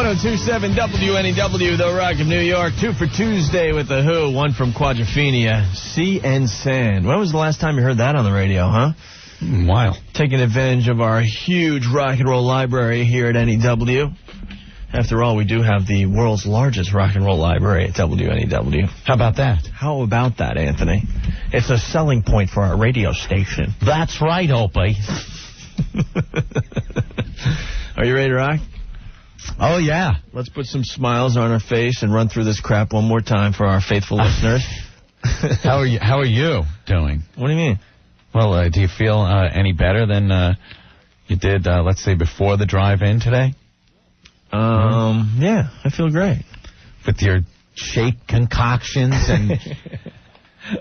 1027 WNEW, The Rock of New York. 2 for Tuesday with The Who. 1 from Quadrophenia. Sea and Sand. When was the last time you heard that on the radio, huh? Wow. Taking advantage of our huge rock and roll library here at NEW. After all, we do have the world's largest rock and roll library at WNEW. How about that? How about that, Anthony? It's a selling point for our radio station. That's right, Opie. Are you ready to rock? Oh, yeah. Let's put some smiles on our face and run through this crap one more time for our faithful listeners. How are you doing? What do you mean? Well, do you feel any better than you did, let's say, before the drive-in today? Yeah, I feel great. With your shake concoctions and...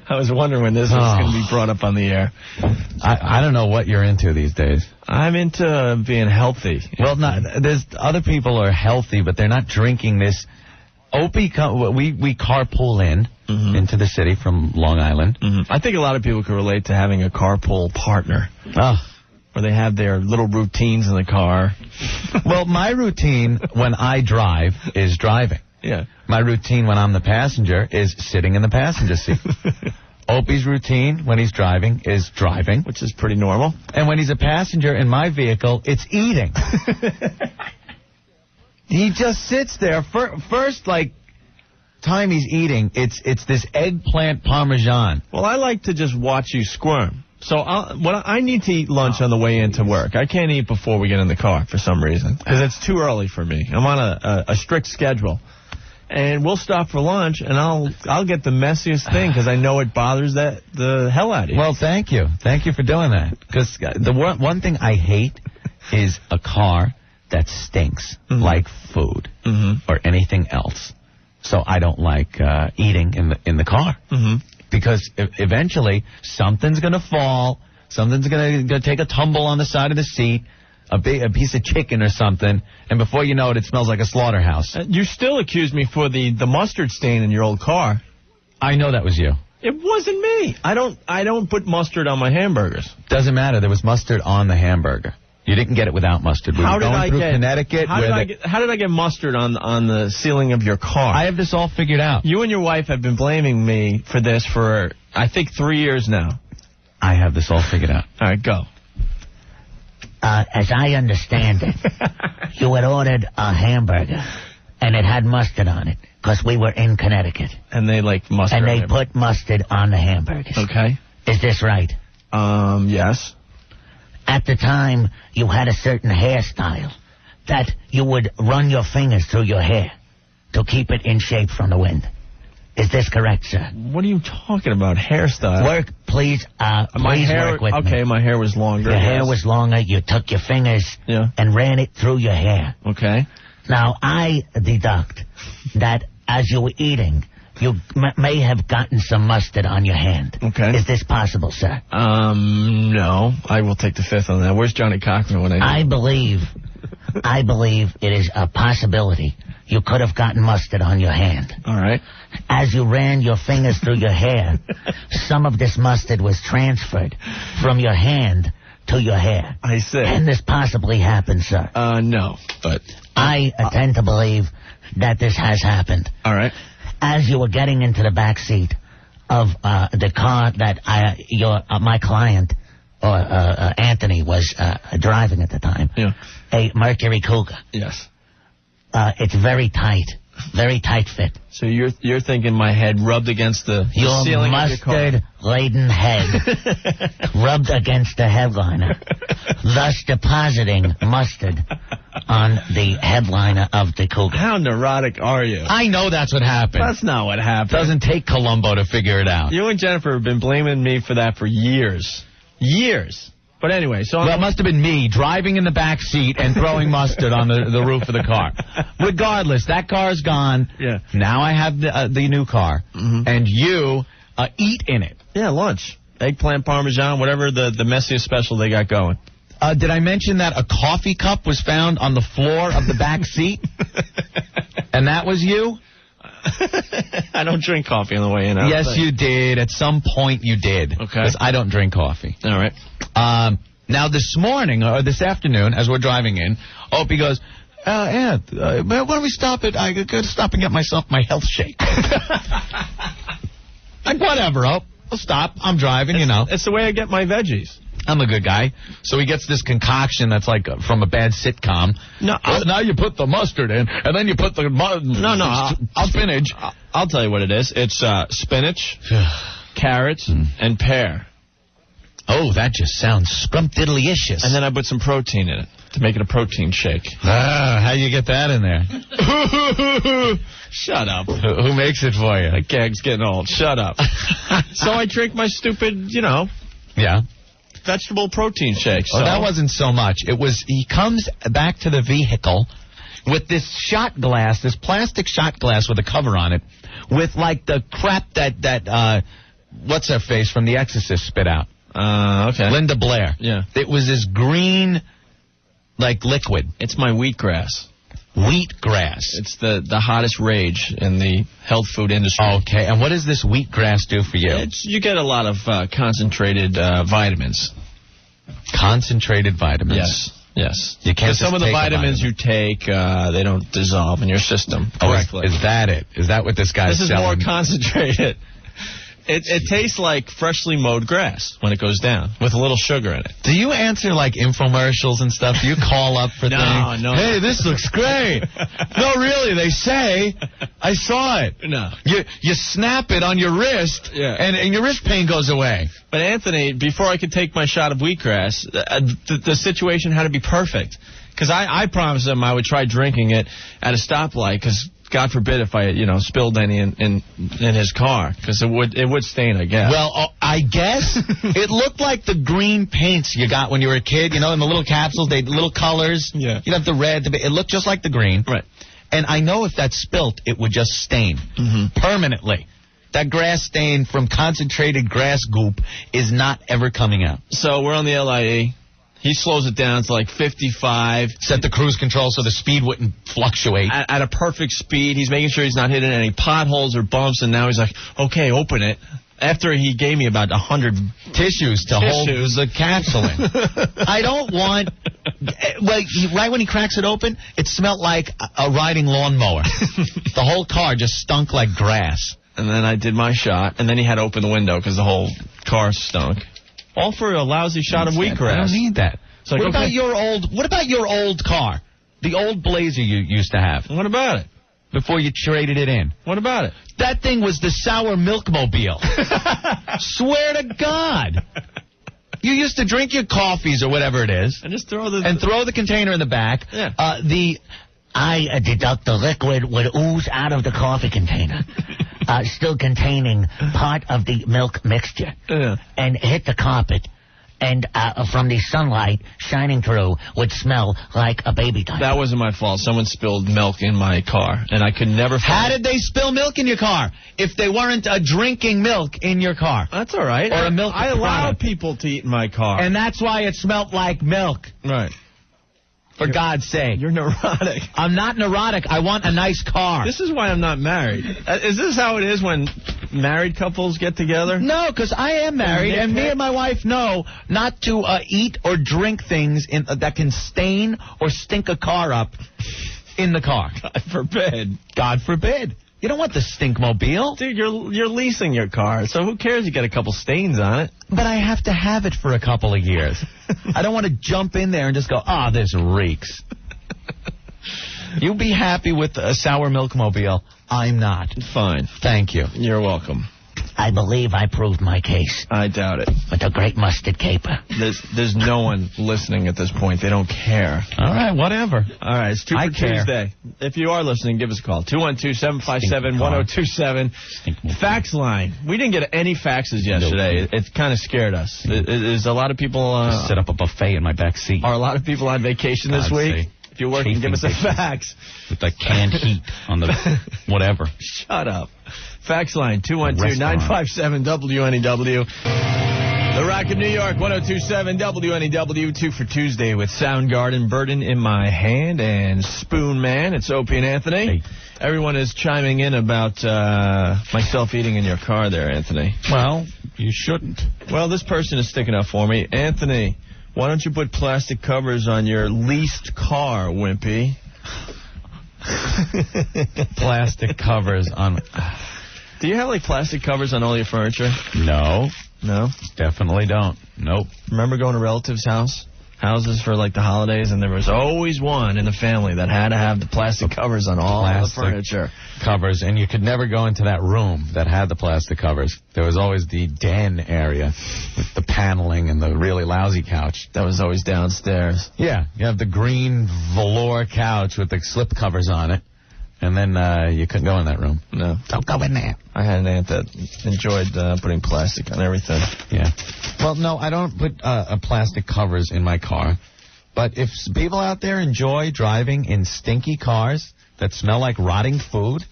I was wondering when this was going to be brought up on the air. I don't know what you're into these days. I'm into being healthy. Well, there's other people are healthy, but they're not drinking this. Opie, we carpool into the city from Long Island. I think a lot of people can relate to having a carpool partner. Where they have their little routines in the car. Well, my routine when I drive is driving. Yeah. My routine when I'm the passenger is sitting in the passenger seat. Opie's routine when he's driving is driving. Which is pretty normal. And when he's a passenger in my vehicle, it's eating. He just sits there. First, time he's eating, it's this eggplant parmesan. Well, I like to just watch you squirm. So I need to eat lunch on the way into work. I can't eat before we get in the car for some reason. Because it's too early for me. I'm on a strict schedule. And we'll stop for lunch, and I'll get the messiest thing because I know it bothers the hell out of you. Well, thank you. Thank you for doing that. Because the one thing I hate is a car that stinks like food or anything else. So I don't like eating in the car. Because eventually something's going to fall, something's going to take a tumble on the side of the seat, a piece of chicken or something, and before you know it, it smells like a slaughterhouse. You still accuse me for the mustard stain in your old car. I know that was you. It wasn't me. I don't put mustard on my hamburgers. Doesn't matter. There was mustard on the hamburger. You didn't get it without mustard. We were going through Connecticut. How did I get mustard on the ceiling of your car? I have this all figured out. You and your wife have been blaming me for this for, I think, 3 years now. I have this all figured out. All right, go. As I understand it, you had ordered a hamburger, and it had mustard on it, because we were in Connecticut. And they like mustard. And they put mustard on the hamburgers. Okay. Is this right? Yes. At the time, you had a certain hairstyle that you would run your fingers through your hair to keep it in shape from the wind. Is this correct, sir? What are you talking about? Hairstyle? Please work with me. Okay, my hair was longer. Your hair was longer. You took your fingers and ran it through your hair. Okay. Now, I deduct that as you were eating, you may have gotten some mustard on your hand. Okay. Is this possible, sir? No. I will take the fifth on that. Where's Johnny Cochran when I believe it is a possibility. You could have gotten mustard on your hand. All right. As you ran your fingers through your hair, some of this mustard was transferred from your hand to your hair. I see. Can this possibly happen, sir? No, but... I tend to believe that this has happened. All right. As you were getting into the back seat of the car that my client, or Anthony, was driving at the time, a Mercury Cougar. Yes. It's very tight fit. So you're thinking my head rubbed against the ceiling of your car. Your mustard-laden head rubbed against the headliner, thus depositing mustard on the headliner of the Cougar. How neurotic are you? I know that's what happened. That's not what happened. Doesn't take Columbo to figure it out. You and Jennifer have been blaming me for that for years. Years. But anyway, so... Well, it must have been me driving in the back seat and throwing mustard on the roof of the car. Regardless, that car's gone. Yeah. Now I have the new car. And you eat in it. Yeah, lunch. Eggplant parmesan, whatever the messiest special they got going. Did I mention that a coffee cup was found on the floor of the back seat? And that was you? I don't drink coffee on the way in. Yes, you did. At some point you did. Okay. Because I don't drink coffee. All right. Now, this morning, or this afternoon, as we're driving in, Opie goes, Aunt, why don't we stop at, I gotta stop and get myself my health shake. Like, whatever, I'll stop. I'm driving, you know. It's the way I get my veggies. I'm a good guy. So he gets this concoction that's like from a bad sitcom. No, now you put the mustard in, and then you put the spinach. I'll tell you what it is. It's spinach, carrots, and pear. Oh, that just sounds scrumptiddlyicious. And then I put some protein in it to make it a protein shake. How you get that in there? Shut up. Who makes it for you? That gag's getting old. Shut up. So I drink my stupid, vegetable protein shake. So. Oh, that wasn't so much. It was, he comes back to the vehicle with this shot glass, this plastic shot glass with a cover on it, with like the crap that what's her face from The Exorcist spit out. Okay. Linda Blair. Yeah. It was this green, like, liquid. It's my wheatgrass. Wheatgrass. It's the hottest rage in the health food industry. Okay, and what does this wheatgrass do for you? You get a lot of concentrated vitamins. Concentrated vitamins? Yes. You can't some of the vitamins you take, they don't dissolve in your system correctly. Is that it? Is that what this guy's selling? This is more concentrated. It tastes like freshly mowed grass when it goes down, with a little sugar in it. Do you answer, like, infomercials and stuff? Do you call up for things? No. Hey, this looks great. No, really, they say. I saw it. No. You snap it on your wrist, and your wrist pain goes away. But, Anthony, before I could take my shot of wheatgrass, the situation had to be perfect. Because I promised him I would try drinking it at a stoplight, because God forbid if I, spilled any in his car, because it would stain, I guess. Well, I guess it looked like the green paints you got when you were a kid, in the little capsules, they little colors. Yeah. You'd have the red. It looked just like the green. Right. And I know if that spilt, it would just stain permanently. That grass stain from concentrated grass goop is not ever coming out. So we're on the LIE. He slows it down to like 55. Set the cruise control so the speed wouldn't fluctuate. At a perfect speed. He's making sure he's not hitting any potholes or bumps, and now he's like, okay, open it. After he gave me about 100 tissues to hold the capsule in. I don't want... Well, right when he cracks it open, it smelled like a riding lawnmower. The whole car just stunk like grass. And then I did my shot, and then he had to open the window because the whole car stunk. All for a lousy shot of wheatgrass. I don't need that. Like, what about your old car? The old Blazer you used to have. What about it? Before you traded it in. What about it? That thing was the sour milk-mobile. Swear to God. You used to drink your coffees or whatever it is. And just throw the container in the back. Yeah. I deduct the liquid would ooze out of the coffee container, still containing part of the milk mixture, and hit the carpet, and from the sunlight shining through would smell like a baby diaper. That wasn't my fault. Someone spilled milk in my car, and I could never find How did they spill milk in your car if they weren't drinking milk in your car? That's all right. Or a milk I allow product. people to eat in my car. And that's why it smelled like milk. Right. For God's sake. You're neurotic. I'm not neurotic. I want a nice car. This is why I'm not married. Is this how it is when married couples get together? No, because I am married, and me and my wife know not to eat or drink things that can stain or stink a car up in the car. God forbid. God forbid. You don't want the stinkmobile. Dude, you're leasing your car, so who cares you got a couple stains on it? But I have to have it for a couple of years. I don't want to jump in there and just go, this reeks. You be happy with a sour milkmobile. I'm not. Fine. Thank you. You're welcome. I believe I proved my case. I doubt it. With a great mustard caper. There's no one listening at this point. They don't care. All right, whatever. All right, it's 2 for Tuesday. If you are listening, give us a call. 212-757-1027. Fax line. We didn't get any faxes yesterday. It kind of scared us. Is a lot of people... Just set up a buffet in my back seat. Are a lot of people on vacation this week? If you're working, give us a fax. With the canned heat on the whatever. Shut up. Fax line, 212-957-WNEW. The Rock of New York, 102.7 WNEW, 2 for Tuesday with Soundgarden, Burden in my hand, and Spoon Man. It's Opie and Anthony. Hey. Everyone is chiming in about myself eating in your car there, Anthony. Well, you shouldn't. Well, this person is sticking up for me. Anthony, why don't you put plastic covers on your leased car, Wimpy? Plastic covers on... Do you have, like, plastic covers on all your furniture? No. No? Definitely don't. Nope. Remember going to relatives' houses for, like, the holidays, and there was always one in the family that had to have the plastic covers on all the furniture. Covers, and you could never go into that room that had the plastic covers. There was always the den area with the paneling and the really lousy couch. That was always downstairs. Yeah, you have the green velour couch with the slip covers on it. And then you couldn't go in that room. No. Don't go in there. I had an aunt that enjoyed putting plastic on everything. Yeah. Well, no, I don't put plastic covers in my car. But if people out there enjoy driving in stinky cars that smell like rotting food,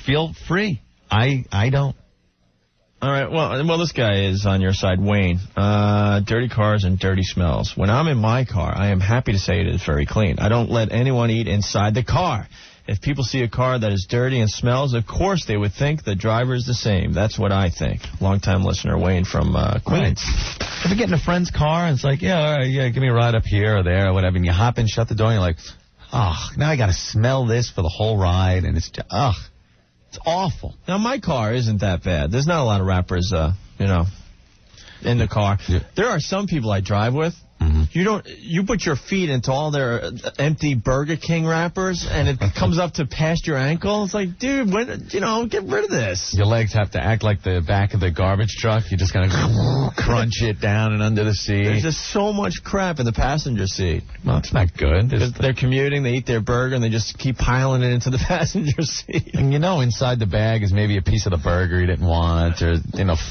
feel free. I don't. All right. Well, this guy is on your side, Wayne. Dirty cars and dirty smells. When I'm in my car, I am happy to say it is very clean. I don't let anyone eat inside the car. If people see a car that is dirty and smells, of course they would think the driver is the same. That's what I think. Long-time listener, Wayne from Queens. If you get in a friend's car and it's like, yeah, all right, yeah, give me a ride up here or there or whatever, and you hop in, shut the door, and you're like, oh, now I got to smell this for the whole ride, and it's just, it's awful. Now, my car isn't that bad. There's not a lot of wrappers, in the car. Yeah. There are some people I drive with. Mm-hmm. You put your feet into all their empty Burger King wrappers, and it comes up to past your ankle. It's like, dude, get rid of this. Your legs have to act like the back of the garbage truck. You just kind of crunch it down and under the seat. There's just so much crap in the passenger seat. Well, it's not good. They're commuting, they eat their burger, and they just keep piling it into the passenger seat. And inside the bag is maybe a piece of the burger you didn't want, or,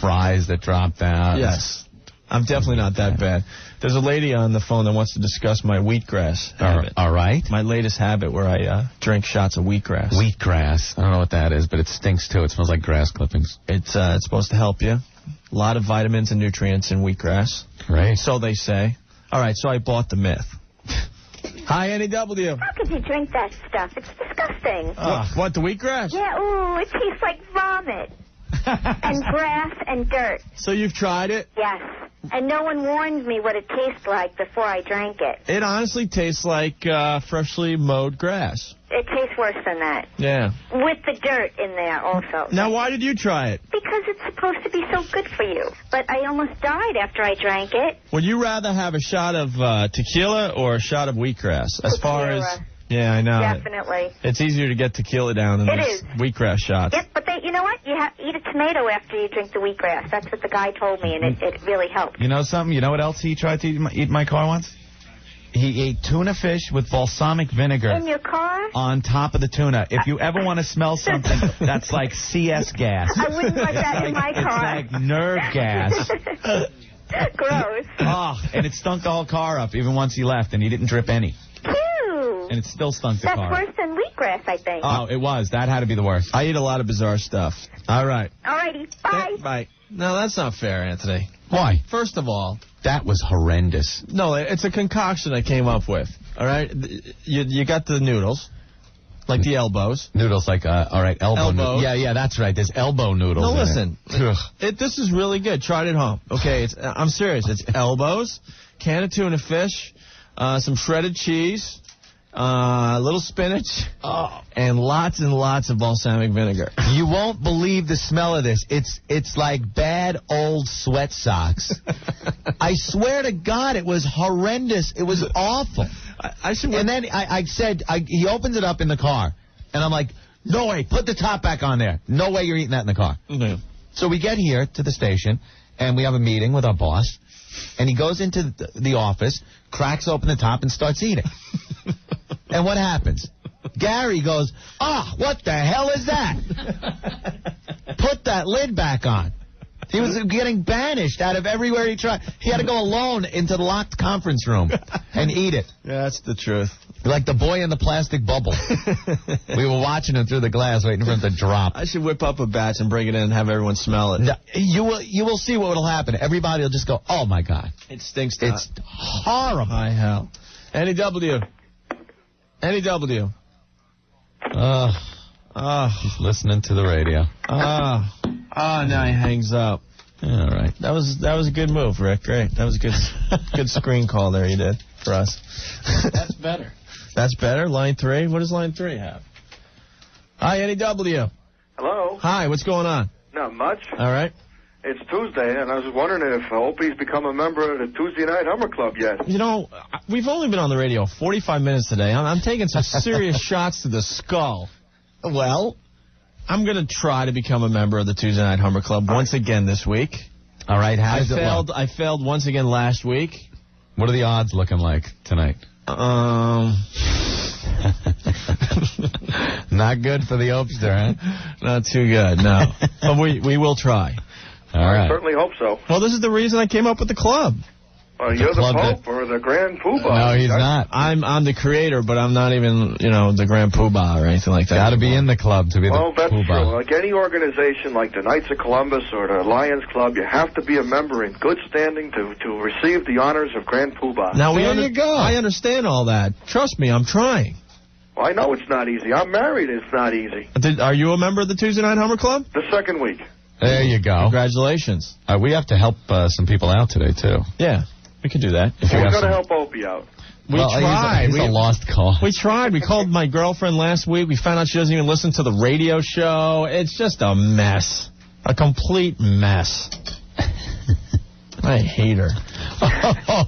fries that dropped out. Yes. I'm definitely not that bad. There's a lady on the phone that wants to discuss my wheatgrass habit. All right. My latest habit where I drink shots of wheatgrass. Wheatgrass. I don't know what that is, but it stinks, too. It smells like grass clippings. It's supposed to help you. A lot of vitamins and nutrients in wheatgrass. Right. So they say. All right, so I bought the myth. Hi, NEW. How could you drink that stuff? It's disgusting. What, the wheatgrass? Yeah, ooh, it tastes like vomit. And grass and dirt. So you've tried it? Yes. And no one warned me what it tastes like before I drank it. It honestly tastes like freshly mowed grass. It tastes worse than that. Yeah. With the dirt in there also. Now, why did you try it? Because it's supposed to be so good for you. But I almost died after I drank it. Would you rather have a shot of tequila or a shot of wheatgrass? As far as... Yeah, I know. Definitely. It's easier to get tequila down than these wheatgrass shots. Yep, but you know what? You eat a tomato after you drink the wheatgrass. That's what the guy told me, and it really helped. You know something? You know what else he tried to eat my car once? He ate tuna fish with balsamic vinegar. In your car? On top of the tuna. If you ever want to smell something that's like CS gas. I wouldn't like that in my car. It's like nerve gas. Gross. And it stunk the whole car up even once he left, and he didn't drip any. And it still stunk the car. That's worse than wheatgrass, I think. Oh, it was. That had to be the worst. I eat a lot of bizarre stuff. All right. All righty. Bye. Bye. No, that's not fair, Anthony. Why? First of all, that was horrendous. No, it's a concoction I came up with. All right? You got the noodles, like the elbows. Noodles, like, all right, elbow noodles. Yeah, that's right. There's elbow noodles. No, listen. This is really good. Try it at home. Okay, I'm serious. It's elbows, can of tuna fish, some shredded cheese, a little spinach, and lots of balsamic vinegar. You won't believe the smell of this. It's like bad old sweat socks. I swear to God, it was horrendous. It was awful. And then I said, he opens it up in the car, and I'm like, no way, put the top back on there. No way you're eating that in the car. Mm-hmm. So we get here to the station, and we have a meeting with our boss, and he goes into the office, cracks open the top, and starts eating. And what happens? Gary goes, what the hell is that? Put that lid back on. He was getting banished out of everywhere he tried. He had to go alone into the locked conference room and eat it. Yeah, that's the truth. Like the boy in the plastic bubble. We were watching him through the glass waiting for him to drop. I should whip up a batch and bring it in and have everyone smell it. No, you will see what will happen. Everybody will just go, oh, my God. It stinks. It's horrible. High hell. NEW. NEW. He's listening to the radio. Now he hangs up. All right. That was a good move, Rick. Great. That was a good screen call there you did for us. That's better. That's better. Line 3. What does line 3 have? Hi, NEW. Hello. Hi, what's going on? Not much. All right. It's Tuesday, and I was wondering if Opie's become a member of the Tuesday Night Hummer Club yet. You know, we've only been on the radio 45 minutes today. I'm taking some serious shots to the skull. Well, I'm going to try to become a member of the Tuesday Night Hummer Club once again this week. All right, I failed once again last week. What are the odds looking like tonight? Not good for the Opester, huh? Not too good, no. But we will try. All right. I certainly hope so. Well, this is the reason I came up with the club. You're the Pope or the Grand Poobah. No, he's not. I'm the creator, but I'm not even, the Grand Poobah or anything like that. Got to be in the club to be the Poobah. Well, that's true. Like any organization like the Knights of Columbus or the Lions Club, you have to be a member in good standing to receive the honors of Grand Poobah. Now, there you go. I understand all that. Trust me, I'm trying. Well, I know it's not easy. I'm married. It's not easy. Are you a member of the Tuesday Night Hummer Club? The second week. There you go. Congratulations. We have to help some people out today, too. Yeah, we could do that. We're going to help Opie out. We tried. He's a lost cause. We tried. We called my girlfriend last week. We found out she doesn't even listen to the radio show. It's just a mess. A complete mess. I hate her.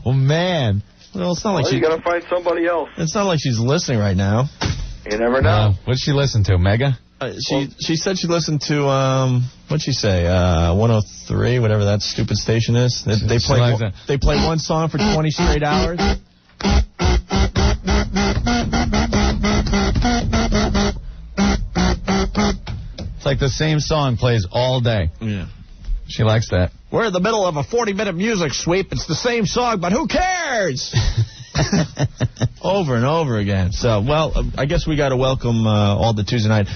Oh, man. Well, it's not like you got to find somebody else. It's not like she's listening right now. You never know. What did she listen to, Mega? She said she listened to, what'd she say, 103, whatever that stupid station is. They play one song for 20 straight hours. It's like the same song plays all day. Yeah. She likes that. We're in the middle of a 40-minute music sweep. It's the same song, but who cares? Over and over again. So, well, I guess we got to welcome all the Tuesday Night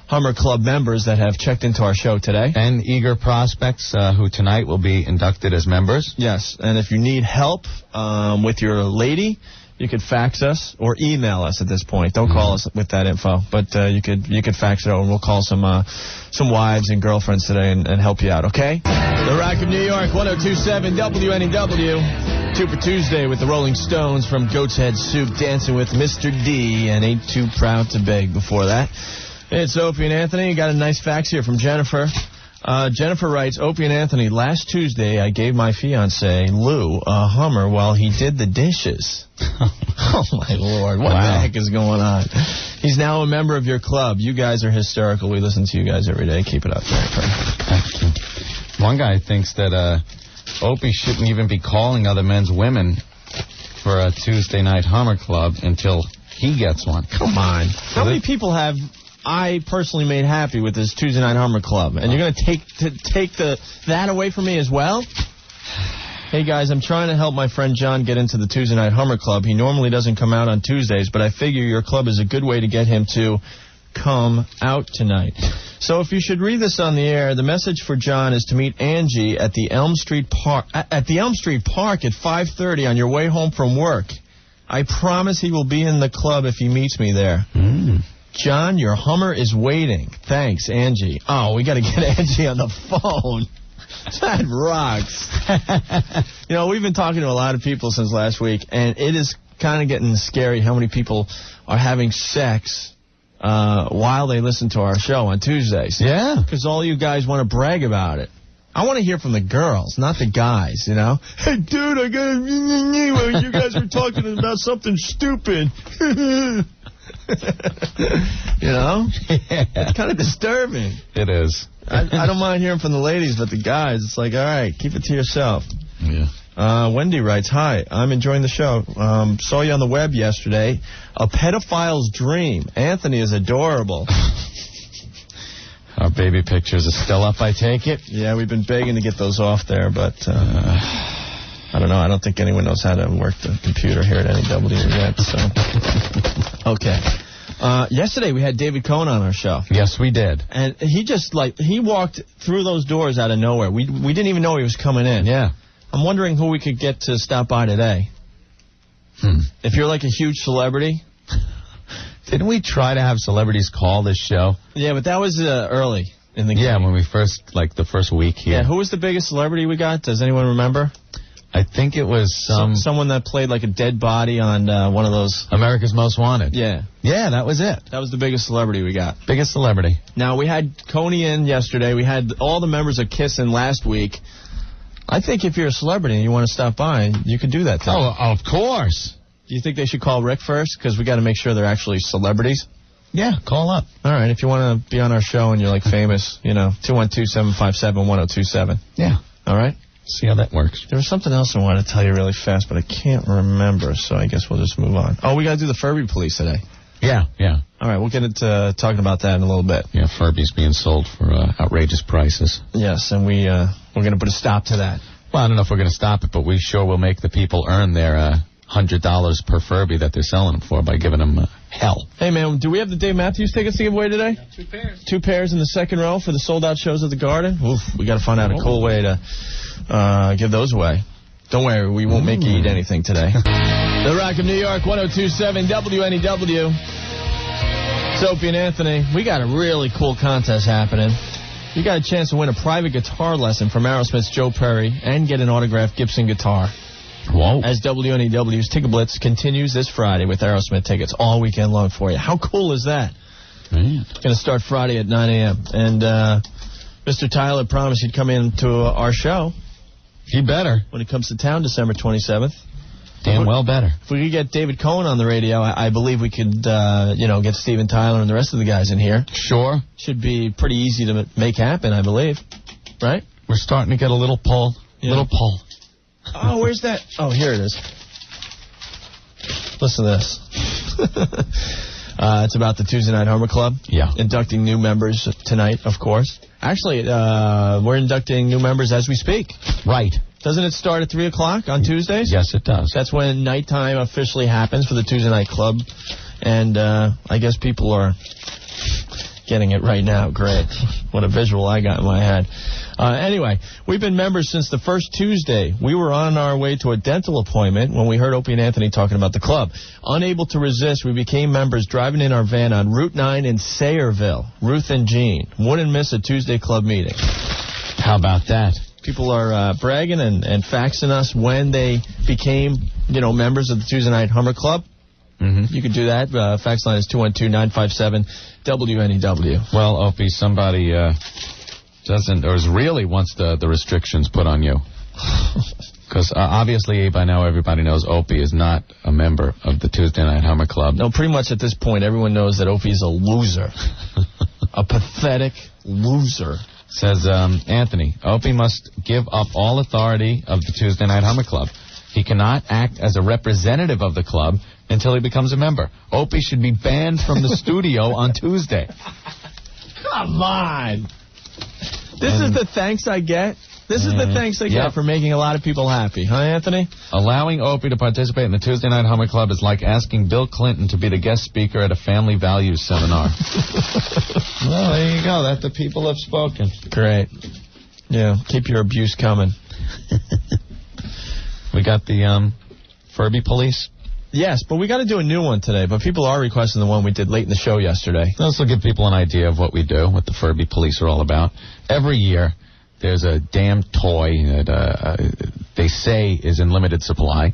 Hummer Club members that have checked into our show today. And eager prospects who tonight will be inducted as members. Yes, and if you need help with your lady, you could fax us or email us at this point. Don't call us with that info, but you could fax it over, and we'll call some wives and girlfriends today and help you out, okay? The Rock of New York, 102.7 WNEW. Super Tuesday with the Rolling Stones from Goat's Head Soup, dancing with Mr. D, and Ain't Too Proud to Beg before that. It's Opie and Anthony. Got a nice fax here from Jennifer. Jennifer writes, Opie and Anthony, last Tuesday I gave my fiancé, Lou, a Hummer while he did the dishes. Oh, my Lord. What the heck is going on? He's now a member of your club. You guys are hysterical. We listen to you guys every day. Keep it up, Jennifer. One guy thinks that Opie shouldn't even be calling other men's women for a Tuesday Night Hummer Club until he gets one. Come on. How many people have I personally made happy with this Tuesday Night Hummer Club? And you're going to take that away from me as well? Hey, guys, I'm trying to help my friend John get into the Tuesday Night Hummer Club. He normally doesn't come out on Tuesdays, but I figure your club is a good way to get him to come out tonight. So if you should read this on the air, the message for John is to meet Angie at the Elm Street Park at 5:30 on your way home from work. I promise he will be in the club if he meets me there. John, your Hummer is waiting. Thanks, Angie. Oh, we got to get Angie on the phone. That rocks. We've been talking to a lot of people since last week, and it is kind of getting scary how many people are having sex while they listen to our show on Tuesdays. Yeah. Because all you guys want to brag about it. I want to hear from the girls, not the guys, Hey, dude, I got you guys were talking about something stupid. It's kind of disturbing. It is. I don't mind hearing from the ladies, but the guys, it's like, all right, keep it to yourself. Yeah. Wendy writes, hi, I'm enjoying the show. Saw you on the web yesterday. A pedophile's dream. Anthony is adorable. Our baby pictures are still up, I take it? Yeah, we've been begging to get those off there, but I don't know. I don't think anyone knows how to work the computer here at NEW yet, so. Okay. Yesterday we had David Cohn on our show. Yes, we did. And he just, he walked through those doors out of nowhere. We didn't even know he was coming in. Yeah. I'm wondering who we could get to stop by today. If you're like a huge celebrity. Didn't we try to have celebrities call this show? Yeah, but that was early in the game. Yeah, when we first, the first week here. Yeah, who was the biggest celebrity we got? Does anyone remember? I think it was someone that played like a dead body on one of those... America's Most Wanted. Yeah. Yeah, that was it. That was the biggest celebrity we got. Biggest celebrity. Now, we had Coney in yesterday. We had all the members of KISS in last week. I think if you're a celebrity and you want to stop by, you can do that today. Oh, of course. Do you think they should call Rick first? Because we got to make sure they're actually celebrities. Yeah, call up. All right, if you want to be on our show and you're like famous, 212-757-1027. Yeah. All right? See how that works. There was something else I wanted to tell you really fast, but I can't remember, so I guess we'll just move on. Oh, we got to do the Furby police today. Yeah. All right, we'll get into talking about that in a little bit. Yeah, Furby's being sold for outrageous prices. Yes, and we're going to put a stop to that. Well, I don't know if we're going to stop it, but we sure will make the people earn their $100 per Furby that they're selling them for by giving them hell. Hey, man, do we have the Dave Matthews tickets to give away today? Yeah, 2 pairs. 2 pairs in the second row for the sold-out shows at the Garden? Oof, we got to find out a cool way to give those away. Don't worry, we won't make you eat anything today. The Rock of New York, 102.7 WNEW. It's Opie and Anthony. We got a really cool contest happening. You got a chance to win a private guitar lesson from Aerosmith's Joe Perry and get an autographed Gibson guitar. Whoa. As WNEW's Ticket Blitz continues this Friday with Aerosmith tickets all weekend long for you. How cool is that? Man. It's going to start Friday at 9 a.m. And Mr. Tyler promised he'd come in to our show. He better. When he comes to town December 27th. Damn well better. If we could get David Cohen on the radio, I believe we could, get Steven Tyler and the rest of the guys in here. Sure. Should be pretty easy to make happen, I believe. Right? We're starting to get a little pull. Yeah. Little pull. Oh, where's that? Oh, here it is. Listen to this. It's about the Tuesday Night Homer Club. Yeah. Inducting new members tonight, of course. Actually, we're inducting new members as we speak. Right. Doesn't it start at 3 o'clock on Tuesdays? Yes, it does. That's when nighttime officially happens for the Tuesday Night Club. And I guess people are getting it right now. Great. What a visual I got in my head. Anyway, we've been members since the first Tuesday. We were on our way to a dental appointment when we heard Opie and Anthony talking about the club. Unable to resist, we became members driving in our van on Route 9 in Sayreville. Ruth and Jean wouldn't miss a Tuesday club meeting. How about that? People are bragging and faxing us when they became, members of the Tuesday Night Hummer Club. Mm-hmm. You can do that. Fax line is 212-957-WNEW. Well, Opie, somebody really wants the restrictions put on you. Because obviously by now everybody knows Opie is not a member of the Tuesday Night Hummer Club. No, pretty much at this point everyone knows that Opie's a loser. A pathetic loser. Says Anthony, Opie must give up all authority of the Tuesday Night Hummer Club. He cannot act as a representative of the club until he becomes a member. Opie should be banned from the studio on Tuesday. Come on. This is the thanks I get? This is the thanks I get for making a lot of people happy. Huh, Anthony? Allowing Opie to participate in the Tuesday Night Hummer Club is like asking Bill Clinton to be the guest speaker at a family values seminar. Well, there you go. That the people have spoken. Great. Yeah, keep your abuse coming. We got the Furby police. Yes, but we got to do a new one today. But people are requesting the one we did late in the show yesterday. This will give people an idea of what we do, what the Furby police are all about. Every year, there's a damn toy that they say is in limited supply.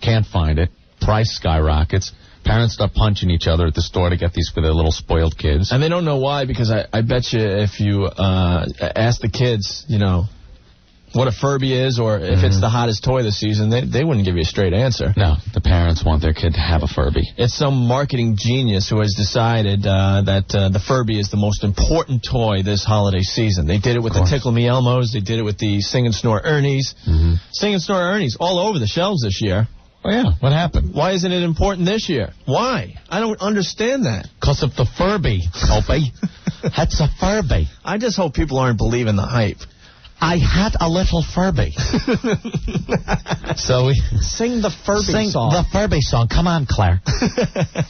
Can't find it. Price skyrockets. Parents start punching each other at the store to get these for their little spoiled kids. And they don't know why, because I bet you if you ask the kids, what a Furby is, or if it's the hottest toy this season, they wouldn't give you a straight answer. No, the parents want their kid to have a Furby. It's some marketing genius who has decided that the Furby is the most important toy this holiday season. They did it with the Tickle Me Elmos. They did it with the Sing and Snore Ernies. Mm-hmm. Sing and Snore Ernies all over the shelves this year. Oh, yeah. What happened? Why isn't it important this year? Why? I don't understand that. Because of the Furby, Opie. That's a Furby. I just hope people aren't believing the hype. I had a little Furby. So we sing the Furby song. The Furby song. Come on, Claire.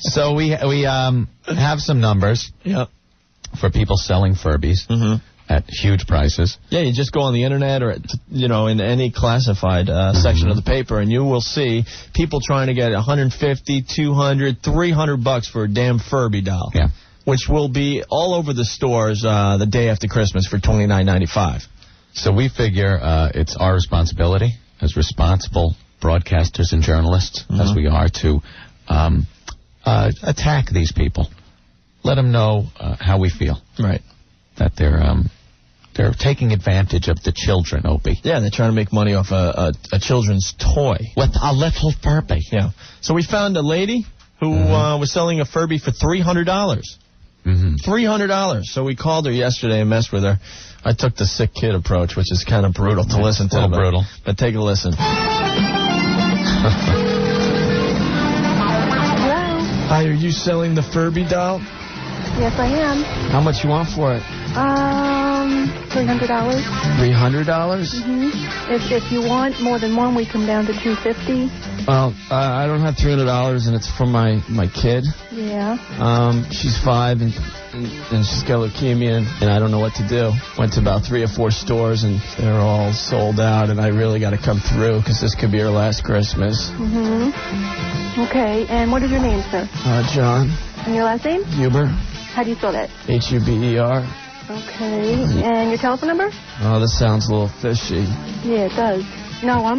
So we have some numbers for people selling Furbies at huge prices. Yeah, you just go on the internet or in any classified section of the paper, and you will see people trying to get $150, $200, $300 for a damn Furby doll. Yeah, which will be all over the stores the day after Christmas for $29.95. So we figure it's our responsibility as responsible broadcasters and journalists as we are, to attack these people. Let them know how we feel. Right. That they're taking advantage of the children, Opie. Yeah, they're trying to make money off a children's toy. With a little Furby. Yeah. So we found a lady who was selling a Furby for $300. $300. So we called her yesterday and messed with her. I took the sick kid approach, which is kind of brutal to listen to. A little brutal. But take a listen. Hello? Hi, are you selling the Furby doll? Yes, I am. How much you want for it? $300. $300? If you want more than one, we come down to $250. Well, I don't have $300, and it's for my kid. Yeah. She's 5, and she's got leukemia, and I don't know what to do. Went to about 3 or 4 stores, and they're all sold out, and I really got to come through, because this could be her last Christmas. Okay, and what is your name, sir? John. And your last name? Huber. How do you spell that? Huber. Okay, and your telephone number? Oh, this sounds a little fishy. Yeah, it does. No,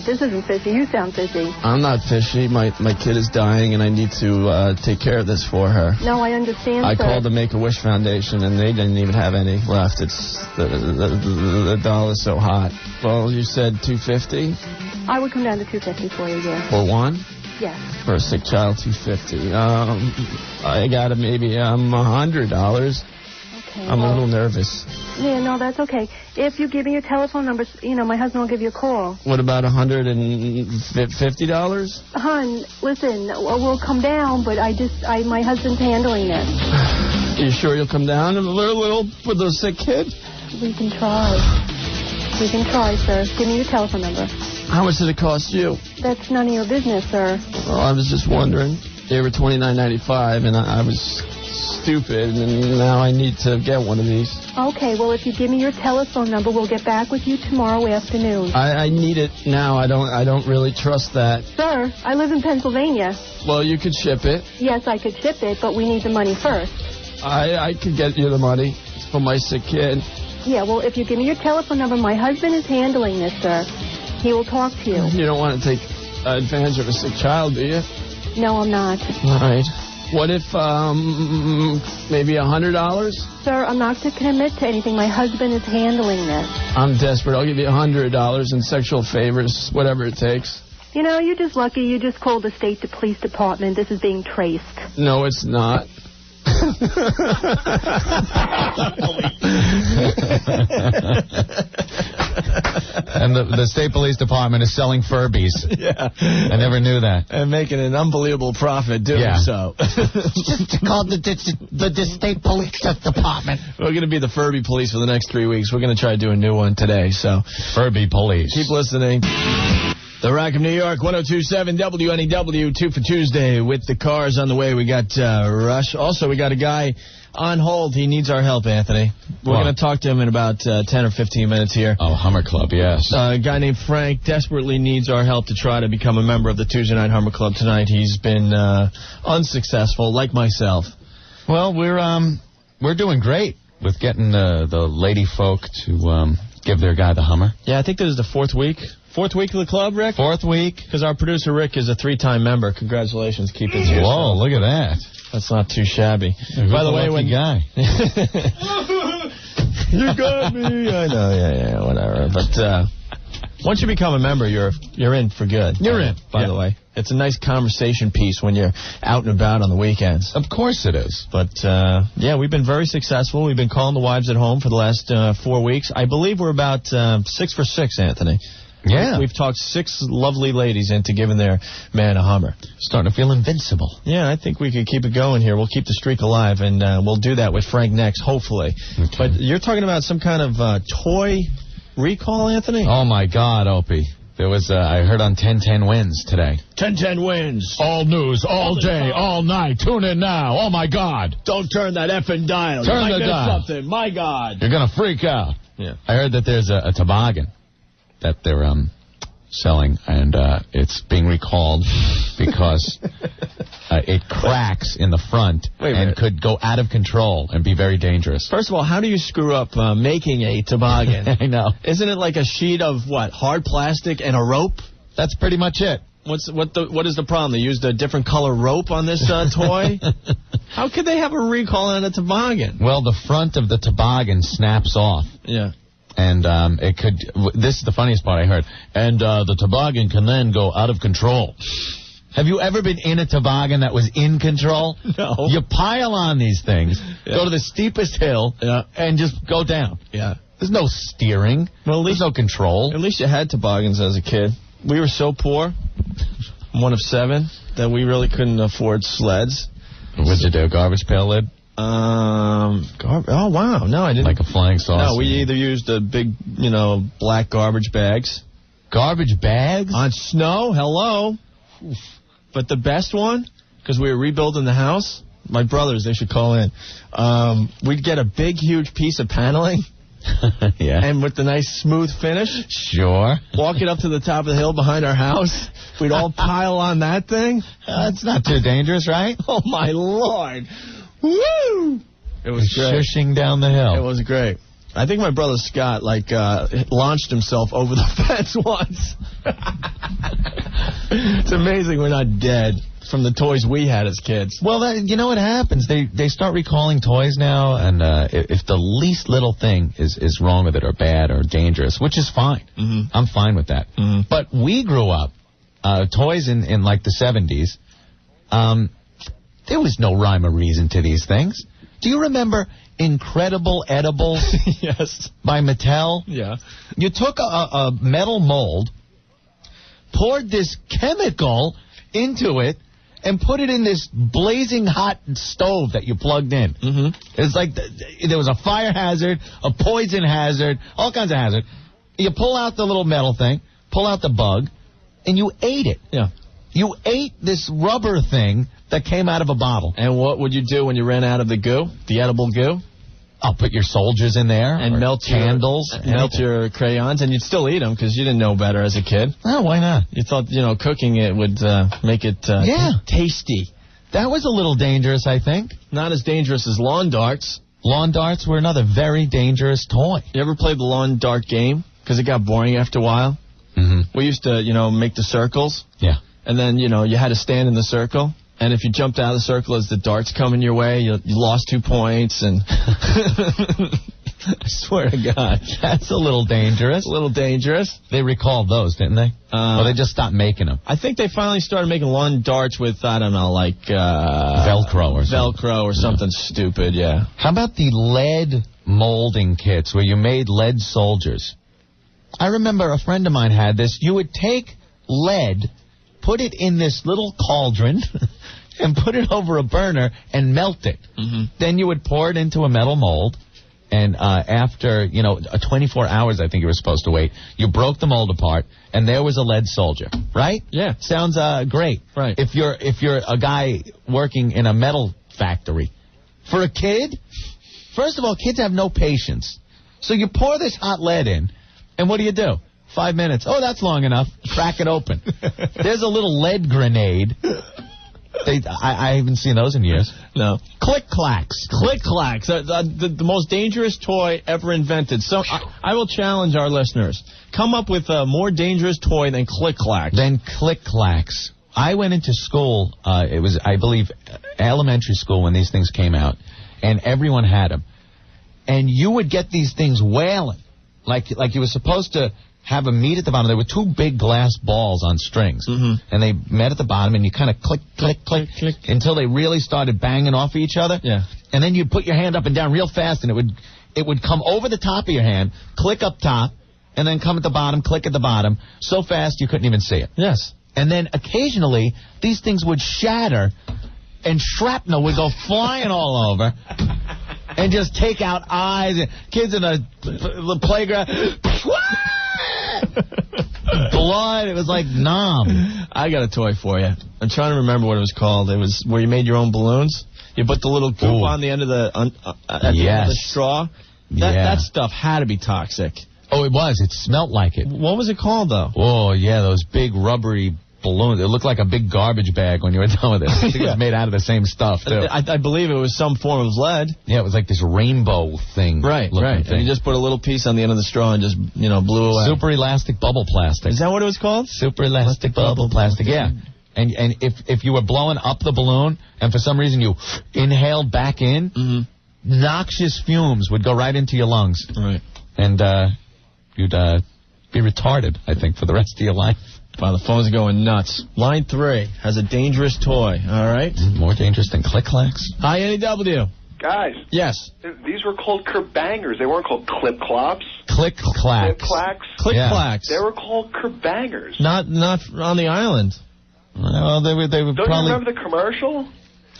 this isn't fishy. You sound fishy. I'm not fishy. My kid is dying, and I need to take care of this for her. No, I understand, I sir. called the Make-A-Wish Foundation, and they didn't even have any left. It's the doll is so hot. Well, you said $250? I would come down to $250 for you, yeah. For one? Yes. For a sick child, $250. I got it maybe $100. Okay. I'm a little nervous. Yeah, no, that's okay. If you give me your telephone number, my husband will give you a call. What about $150? Hon, listen, we'll come down, but my husband's handling it. You sure you'll come down a little for the sick kid? We can try. We can try, sir. Give me your telephone number. How much did it cost you? That's none of your business, sir. Well, I was just wondering. They were $29.95, and I was stupid, and now I need to get one of these. Okay, well, if you give me your telephone number, we'll get back with you tomorrow afternoon. I need it now. I don't really trust that. Sir, I live in Pennsylvania. Well, you could ship it. Yes, I could ship it, but we need the money first. I could get you the money. It's for my sick kid. Yeah, well, if you give me your telephone number, my husband is handling this, sir. He will talk to you. You don't want to take advantage of a sick child, do you? No, I'm not. All right. What if, maybe $100? Sir, I'm not going to commit to anything. My husband is handling this. I'm desperate. I'll give you $100 in sexual favors, whatever it takes. You're just lucky. You just called the state police department. This is being traced. No, it's not. And the state police department is selling Furbies. Yeah. I never knew that. And making an unbelievable profit doing so. Just call the state police department. We're going to be the Furby police for the next 3 weeks. We're going to try to do a new one today. So Furby police. Keep listening. The Rock of New York, 102.7 WNEW, 2 for Tuesday. With the cars on the way, we got Rush. Also, we got a guy on hold. He needs our help, Anthony. We're going to talk to him in about 10 or 15 minutes here. Oh, Hummer Club, yes. A guy named Frank desperately needs our help to try to become a member of the Tuesday Night Hummer Club tonight. He's been unsuccessful, like myself. Well, we're doing great with getting the lady folk to give their guy the Hummer. Yeah, I think this is the fourth week. Fourth week of the club, Rick? Fourth week. Because our producer, Rick, is a 3-time member. Congratulations. Keep it to yourself. Whoa, look at that. That's not too shabby. By the way, guy. You got me. I know, yeah, whatever. But once you become a member, you're in for good. You're in. By the way. It's a nice conversation piece when you're out and about on the weekends. Of course it is. But, we've been very successful. We've been calling the wives at home for the last 4 weeks. I believe we're about 6 for 6, Anthony. Yeah. We've talked 6 lovely ladies into giving their man a Hummer. Starting to feel invincible. Yeah, I think we could keep it going here. We'll keep the streak alive, and we'll do that with Frank next, hopefully. Okay. But you're talking about some kind of toy recall, Anthony? Oh, my God, Opie. There was, I heard on 1010 Wins today. 1010 Wins. All news, all day, all night. Tune in now. Oh, my God. Don't turn that effing dial. Turn the dial. Something. My God. You're going to freak out. Yeah. I heard that there's a toboggan that they're selling, and it's being recalled because it cracks in the front and could go out of control and be very dangerous. First of all, how do you screw up making a toboggan? I know. Isn't it like a sheet of, hard plastic and a rope? That's pretty much it. What is the problem? They used a different color rope on this toy? How could they have a recall on a toboggan? Well, the front of the toboggan snaps off. Yeah. And it could... This is the funniest part I heard. And the toboggan can then go out of control. Have you ever been in a toboggan that was in control? No. You pile on these things, go to the steepest hill, and just go down. Yeah. There's no steering. Well, there's no control. At least you had toboggans as a kid. We were so poor, one of 7, that we really couldn't afford sleds. What'd you do, garbage pail lid? Oh, wow. No, I didn't. Like a flying saucer? No, we either used the big, black garbage bags. Garbage bags? On snow? Hello. Oof. But the best one, because we were rebuilding the house, my brothers, they should call in, we'd get a big, huge piece of paneling. Yeah. And with the nice smooth finish. Sure. Walk it up to the top of the hill behind our house. We'd all pile on that thing. That's not too dangerous, right? Oh, my Lord. Woo! It was great. Shushing down the hill. It was great. I think my brother Scott, launched himself over the fence once. It's amazing we're not dead from the toys we had as kids. Well, you know what happens? They start recalling toys now, and if the least little thing is wrong with it or bad or dangerous, which is fine. Mm-hmm. I'm fine with that. Mm-hmm. But we grew up, toys in like the 70s, there was no rhyme or reason to these things. Do you remember Incredible Edibles? Yes. By Mattel? Yeah. You took a metal mold, poured this chemical into it, and put it in this blazing hot stove that you plugged in. Mm-hmm. It's like there was a fire hazard, a poison hazard, all kinds of hazard. You pull out the little metal thing, pull out the bug, and you ate it. Yeah. You ate this rubber thing that came out of a bottle. And what would you do when you ran out of the goo, the edible goo? I'll put your soldiers in there and melt candles, melt your crayons, and you'd still eat them because you didn't know better as a kid. Oh, why not? You thought cooking it would make it tasty. That was a little dangerous, I think. Not as dangerous as lawn darts. Lawn darts were another very dangerous toy. You ever played the lawn dart game? Because it got boring after a while. Mm-hmm. We used to make the circles. Yeah. And then you had to stand in the circle. And if you jumped out of the circle as the darts coming your way, you lost 2 points. And I swear to God, that's a little dangerous. A little dangerous. They recalled those, didn't they? Or they just stopped making them? I think they finally started making lawn darts with, I don't know, like Velcro or something stupid. Yeah. How about the lead molding kits where you made lead soldiers? I remember a friend of mine had this. You would take lead, put it in this little cauldron, and put it over a burner and melt it. Mm-hmm. Then you would pour it into a metal mold, and after 24 hours, I think you were supposed to wait, you broke the mold apart, and there was a lead soldier. Right? Yeah. Sounds great. Right. If you're a guy working in a metal factory, for a kid, first of all, kids have no patience. So you pour this hot lead in, and what do? 5 minutes. Oh, that's long enough. Crack it open. There's a little lead grenade. I haven't seen those in years. No. Click-clacks. Click-clacks. The most dangerous toy ever invented. So I will challenge our listeners. Come up with a more dangerous toy than click-clacks. I went into school. It was, I believe, elementary school when these things came out. And everyone had them. And you would get these things wailing. Like you were supposed to have a meet at the bottom. There were 2 big glass balls on strings. Mm-hmm. And they met at the bottom, and you kind of click, until they really started banging off of each other. Yeah. And then you put your hand up and down real fast, and it would come over the top of your hand, click up top, and then come at the bottom, click at the bottom, so fast you couldn't even see it. Yes. And then occasionally, these things would shatter, and shrapnel would go flying all over. And just take out eyes. And kids in the playground. Blood. It was like numb. I got a toy for you. I'm trying to remember what it was called. It was where you made your own balloons. You put the little goop on the end of the end of the straw. That stuff had to be toxic. Oh, it was. It smelt like it. What was it called, though? Oh, yeah, those big rubbery balloons. It looked like a big garbage bag when you were done with it. I think it was made out of the same stuff, too. I believe it was some form of lead. Yeah, it was like this rainbow thing. Right. Thing. And you just put a little piece on the end of the straw and just, blew away. Super elastic bubble plastic. Is that what it was called? Super elastic bubble plastic, yeah. And if you were blowing up the balloon and for some reason you inhaled back in, noxious fumes would go right into your lungs. Right. And you'd be retarded, I think, for the rest of your life. Wow, the phone's going nuts. Line 3 has a dangerous toy, all right? More dangerous than click-clacks. Hi, NEW. Guys. Yes. These were called kerbangers. They weren't called clip-clops. Click-clacks. Click-clacks. Click-clacks. They were called kerbangers. Not on the island. Well, they were Don't probably... you remember the commercial?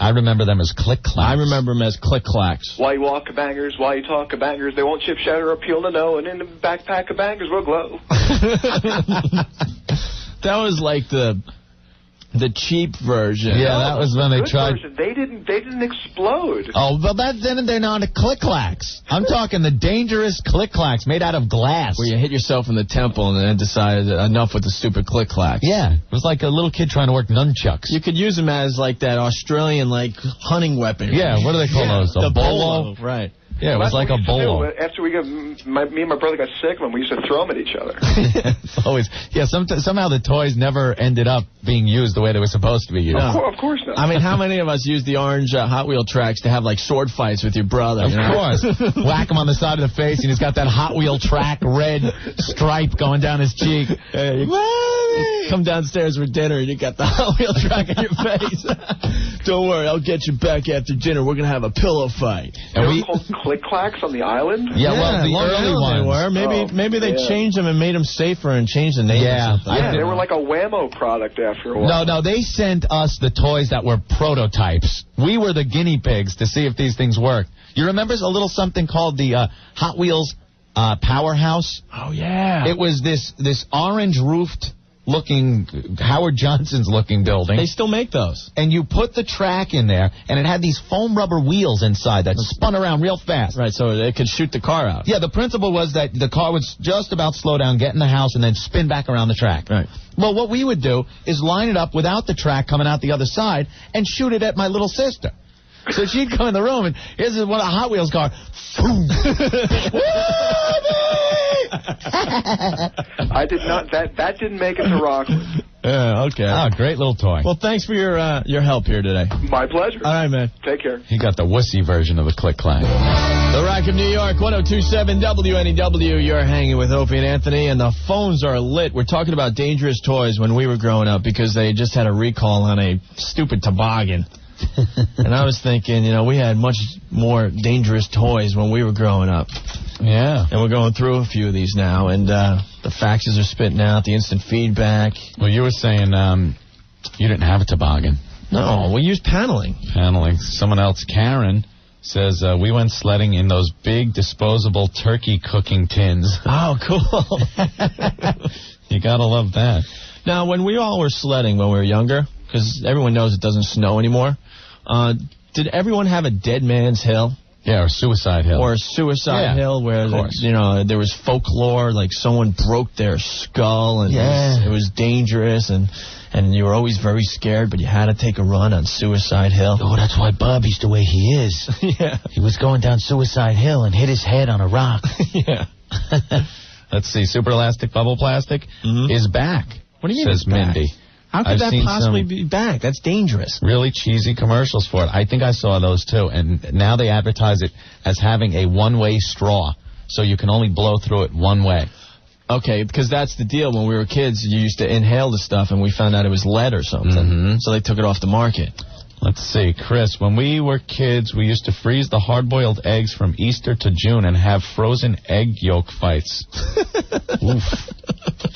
I remember them as click-clacks. I remember them as click-clacks. Why you walk bangers, why you talk bangers, they won't chip, shatter, or peel to know, and in the backpack of bangers will glow. That was like the cheap version. Yeah, that was when they tried. Version. They didn't explode. Oh, well, then they're not click-clacks. I'm talking the dangerous click-clacks made out of glass. Where you hit yourself in the temple and then decided enough with the stupid click-clacks. Yeah, it was like a little kid trying to work nunchucks. You could use them as like that Australian hunting weapon. Yeah, what do they call those? The bolo? Right. Yeah, it was like a bolo. After me and my brother got sick of them, we used to throw them at each other. Always. Yeah, somehow the toys never ended up being used the way they were supposed to be used. Of course not. I mean, how many of us used the orange Hot Wheel tracks to have, like, sword fights with your brother? Of course. Whack him on the side of the face, and he's got that Hot Wheel track red stripe going down his cheek. Come downstairs for dinner, and you got the Hot Wheel track on your face. Don't worry, I'll get you back after dinner. We're going to have a pillow fight. And we called click-clacks on the island? Yeah, well, the early ones. They were. Maybe they changed them and made them safer and changed the name or something. Yeah, they were like a Whammo product after a while. No, they sent us the toys that were prototypes. We were the guinea pigs to see if these things worked. You remember a little something called the Hot Wheels Powerhouse? Oh, yeah. It was this orange-roofed looking Howard Johnson's looking building. They still make those. And you put the track in there, and it had these foam rubber wheels inside that spun around real fast. Right, so it could shoot the car out. Yeah, the principle was that the car would just about slow down, get in the house, and then spin back around the track. Right. Well, what we would do is line it up without the track coming out the other side and shoot it at my little sister. So she'd come in the room, and here's one of the Hot Wheels car. I did not. That didn't make it to Rockland. Yeah, okay. Oh, great little toy. Well, thanks for your help here today. My pleasure. All right, man. Take care. He got the wussy version of the click-clack. The Rock of New York, 102.7 WNEW. You're hanging with Opie and Anthony, and the phones are lit. We're talking about dangerous toys when we were growing up because they just had a recall on a stupid toboggan. And I was thinking, we had much more dangerous toys when we were growing up. Yeah. And we're going through a few of these now, and the faxes are spitting out, the instant feedback. Well, you were saying you didn't have a toboggan. No, we used paneling. Paneling. Someone else, Karen, says we went sledding in those big disposable turkey cooking tins. Oh, cool. You gotta love that. Now, when we all were sledding when we were younger, because everyone knows it doesn't snow anymore, did everyone have a dead man's hill? Yeah, or suicide hill. Or a suicide hill where, there was folklore, like someone broke their skull and it was dangerous and you were always very scared, but you had to take a run on Suicide Hill. Oh, that's why Bobby's the way he is. Yeah. He was going down Suicide Hill and hit his head on a rock. Yeah. Let's see, super elastic bubble plastic is back. What do you mean? Says Mindy. How could that possibly be back? That's dangerous. Really cheesy commercials for it. I think I saw those too. And now they advertise it as having a one-way straw, so you can only blow through it one way. Okay, because that's the deal. When we were kids, you used to inhale the stuff, and we found out it was lead or something. So they took it off the market. Let's see, Chris, when we were kids, we used to freeze the hard-boiled eggs from Easter to June and have frozen egg yolk fights. Oof.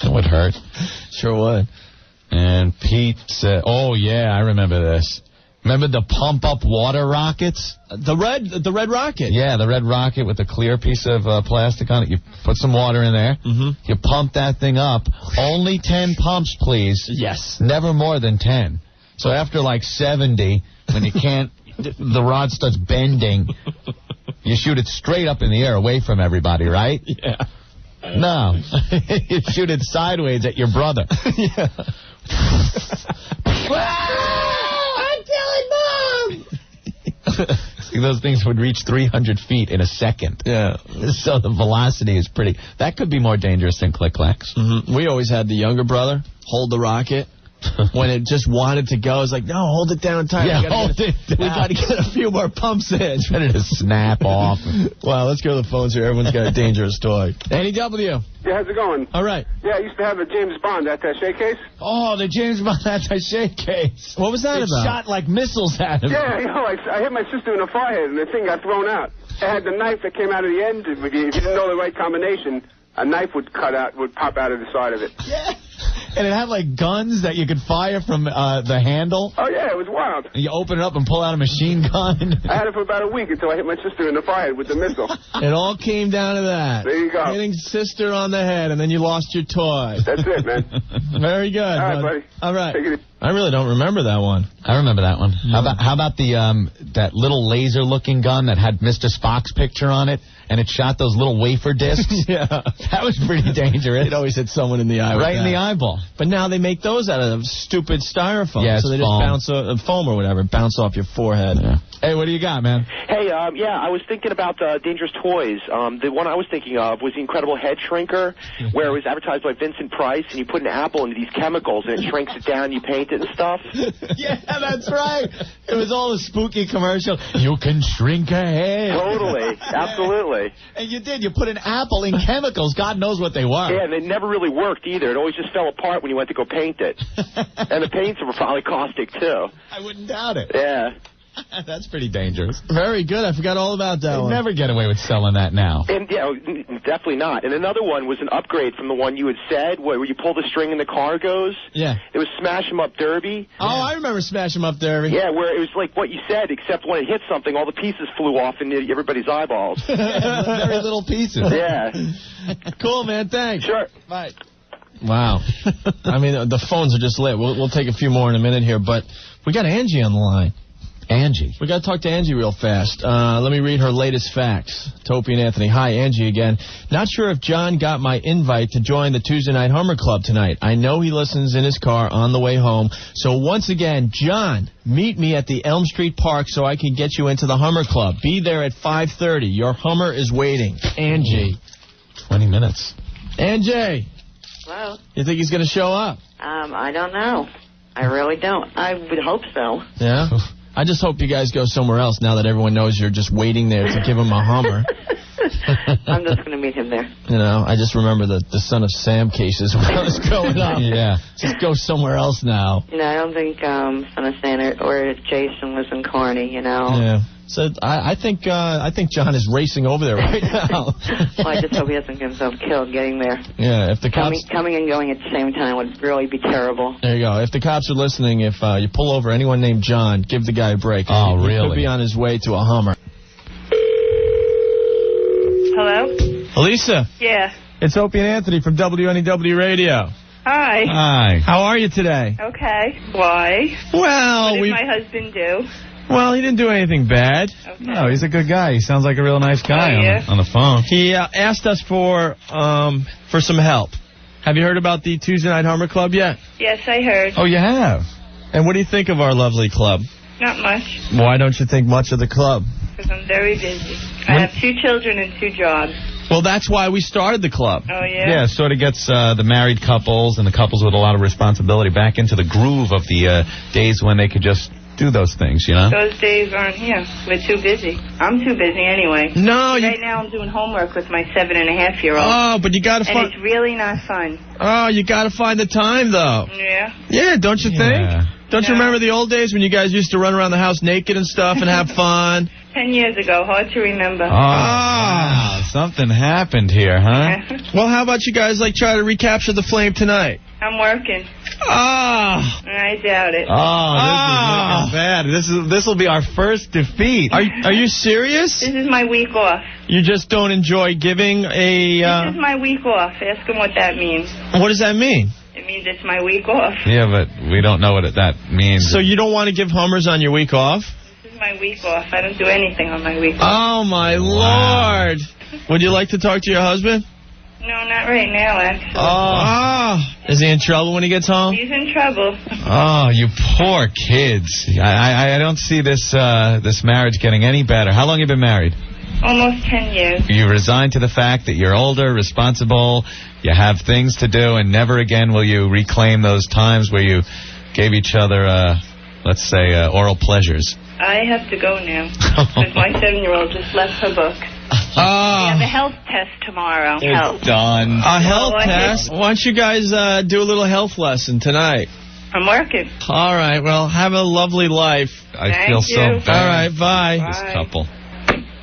That would hurt. Sure would. And Pete said, oh, yeah, I remember this. Remember the pump-up water rockets? The red rocket. Yeah, the red rocket with the clear piece of plastic on it. You put some water in there. You pump that thing up. Only 10 pumps, please. Yes. Never more than 10. So after like 70, when you can't, the rod starts bending, you shoot it straight up in the air away from everybody, right? Yeah. No. You shoot it sideways at your brother. Yeah. I'm killing Mom! Those things would reach 300 feet in a second. Yeah. So the velocity is pretty... That could be more dangerous than click-clacks. Mm-hmm. We always had the younger brother hold the rocket. When it just wanted to go, it's like, no, hold it down tight. Yeah, hold it down. We got to get a few more pumps in. It's ready to snap off. Wow, let's go to the phones here. Everyone's got a dangerous toy. NEW. Yeah, how's it going? All right. Yeah, I used to have a James Bond attaché case. Oh, the James Bond attaché case. What was that about? Shot like missiles at him. Yeah, you know, I hit my sister in the forehead, and the thing got thrown out. It had the knife that came out of the end. If you didn't know the right combination, a knife would pop out of the side of it. Yeah. And it had, like, guns that you could fire from the handle. Oh, yeah, it was wild. And you open it up and pull out a machine gun. I had it for about a week until I hit my sister in the forehead with the missile. It all came down to that. There you go. Hitting sister on the head, and then you lost your toy. That's it, man. Very good. All right, buddy. All right. Take it easy. I really don't remember that one. I remember that one. How about the that little laser-looking gun that had Mr. Spock's picture on it, and it shot those little wafer discs? Yeah. That was pretty dangerous. It always hit someone in the eye. Right in the eyeball. But now they make those out of stupid styrofoam. Yeah, so they just bounce foam or whatever, bounce off your forehead. Yeah. Hey, what do you got, man? Hey, yeah, I was thinking about dangerous toys. The one I was thinking of was the Incredible Head Shrinker, where it was advertised by Vincent Price, and you put an apple into these chemicals, and it shrinks it down, you paint it and stuff. Yeah, that's right. It was all a spooky commercial. You can shrink a head. Totally, absolutely. And you did. You put an apple in chemicals. God knows what they were. Yeah, and it never really worked either. It always just fell apart when you went to go paint it. And the paints were probably caustic, too. I wouldn't doubt it. Yeah. That's pretty dangerous. Very good. I forgot all about that one. Never get away with selling that now. And yeah, definitely not. And another one was an upgrade from the one you had said, where you pull the string and the car goes. Yeah. It was Smash 'em Up Derby. Oh, I remember Smash 'em Up Derby. Yeah, where it was like what you said, except when it hit something, all the pieces flew off into everybody's eyeballs. Very little pieces. Yeah. Cool, man. Thanks. Sure. Bye. Wow. I mean, the phones are just lit. We'll take a few more in a minute here, but we got Angie on the line. Angie. We got to talk to Angie real fast. Let me read her latest facts. To Opie and Anthony. Hi, Angie again. Not sure if John got my invite to join the Tuesday Night Hummer Club tonight. I know he listens in his car on the way home. So once again, John, meet me at the Elm Street Park so I can get you into the Hummer Club. Be there at 5:30. Your Hummer is waiting. Angie. 20 minutes. Angie. Hello? You think he's going to show up? I don't know. I really don't. I would hope so. Yeah? I just hope you guys go somewhere else now that everyone knows you're just waiting there to give him a Hummer. I'm just going to meet him there. You know, I just remember the Son of Sam cases when I was growing up. Yeah. Just go somewhere else now. You know, I don't think Son of Sam or Jason was in Corny, you know. Yeah. So I think John is racing over there right now. Well, I just hope he doesn't get himself killed getting there. Yeah, if the cops... Coming and going at the same time would really be terrible. There you go. If the cops are listening, if you pull over anyone named John, give the guy a break. Oh, really? He could be on his way to a Hummer. Hello? Elisa. Yeah. It's Opie and Anthony from WNEW Radio. Hi. Hi. How are you today? Okay. Why? Well, what did my husband do? Well, he didn't do anything bad. Okay. No, he's a good guy. He sounds like a real nice guy yeah? on the phone. He asked us for some help. Have you heard about the Tuesday Night Hummer Club yet? Yes, I heard. Oh, you have? And what do you think of our lovely club? Not much, Why don't you think much of the club? because I'm very busy. I have 2 children and 2 jobs. Well, that's why we started the club. Oh, yeah? Yeah, sort of gets the married couples and the couples with a lot of responsibility back into the groove of the days when they could just do those things, you know? Those days aren't here. We're too busy. I'm too busy anyway. No, Right now I'm doing homework with my 7.5-year-old. Oh, but you got to And find... it's really not fun. Oh, you got to find the time, though. Yeah? Yeah, don't you think? Don't you No. remember the old days when you guys used to run around the house naked and stuff and have fun? 10 years ago. Hard to remember. Oh, wow. Something happened here, huh? Well, how about you guys, try to recapture the flame tonight? I'm working. Ah! I doubt it. Oh, this is bad. This will be our first defeat. Are you serious? This is my week off. You just don't enjoy giving a... This is my week off. Ask him what that means. What does that mean? It means it's my week off. Yeah, but we don't know what that means. So you don't want to give Hummers on your week off? This is my week off. I don't do anything on my week off. Oh, my Lord. Would you like to talk to your husband? No, not right now, actually. Oh. Is he in trouble when he gets home? He's in trouble. Oh, you poor kids. I don't see this marriage getting any better. How long have you been married? Almost 10 years. You resigned to the fact that you're older, responsible, you have things to do, and never again will you reclaim those times where you gave each other, let's say, oral pleasures. I have to go now because my 7-year-old just left her book. We have a health test tomorrow. Health. Done. A health test? Why don't you guys do a little health lesson tonight? I'm working. All right. Well, have a lovely life. I feel so bad. All right. Bye. This couple.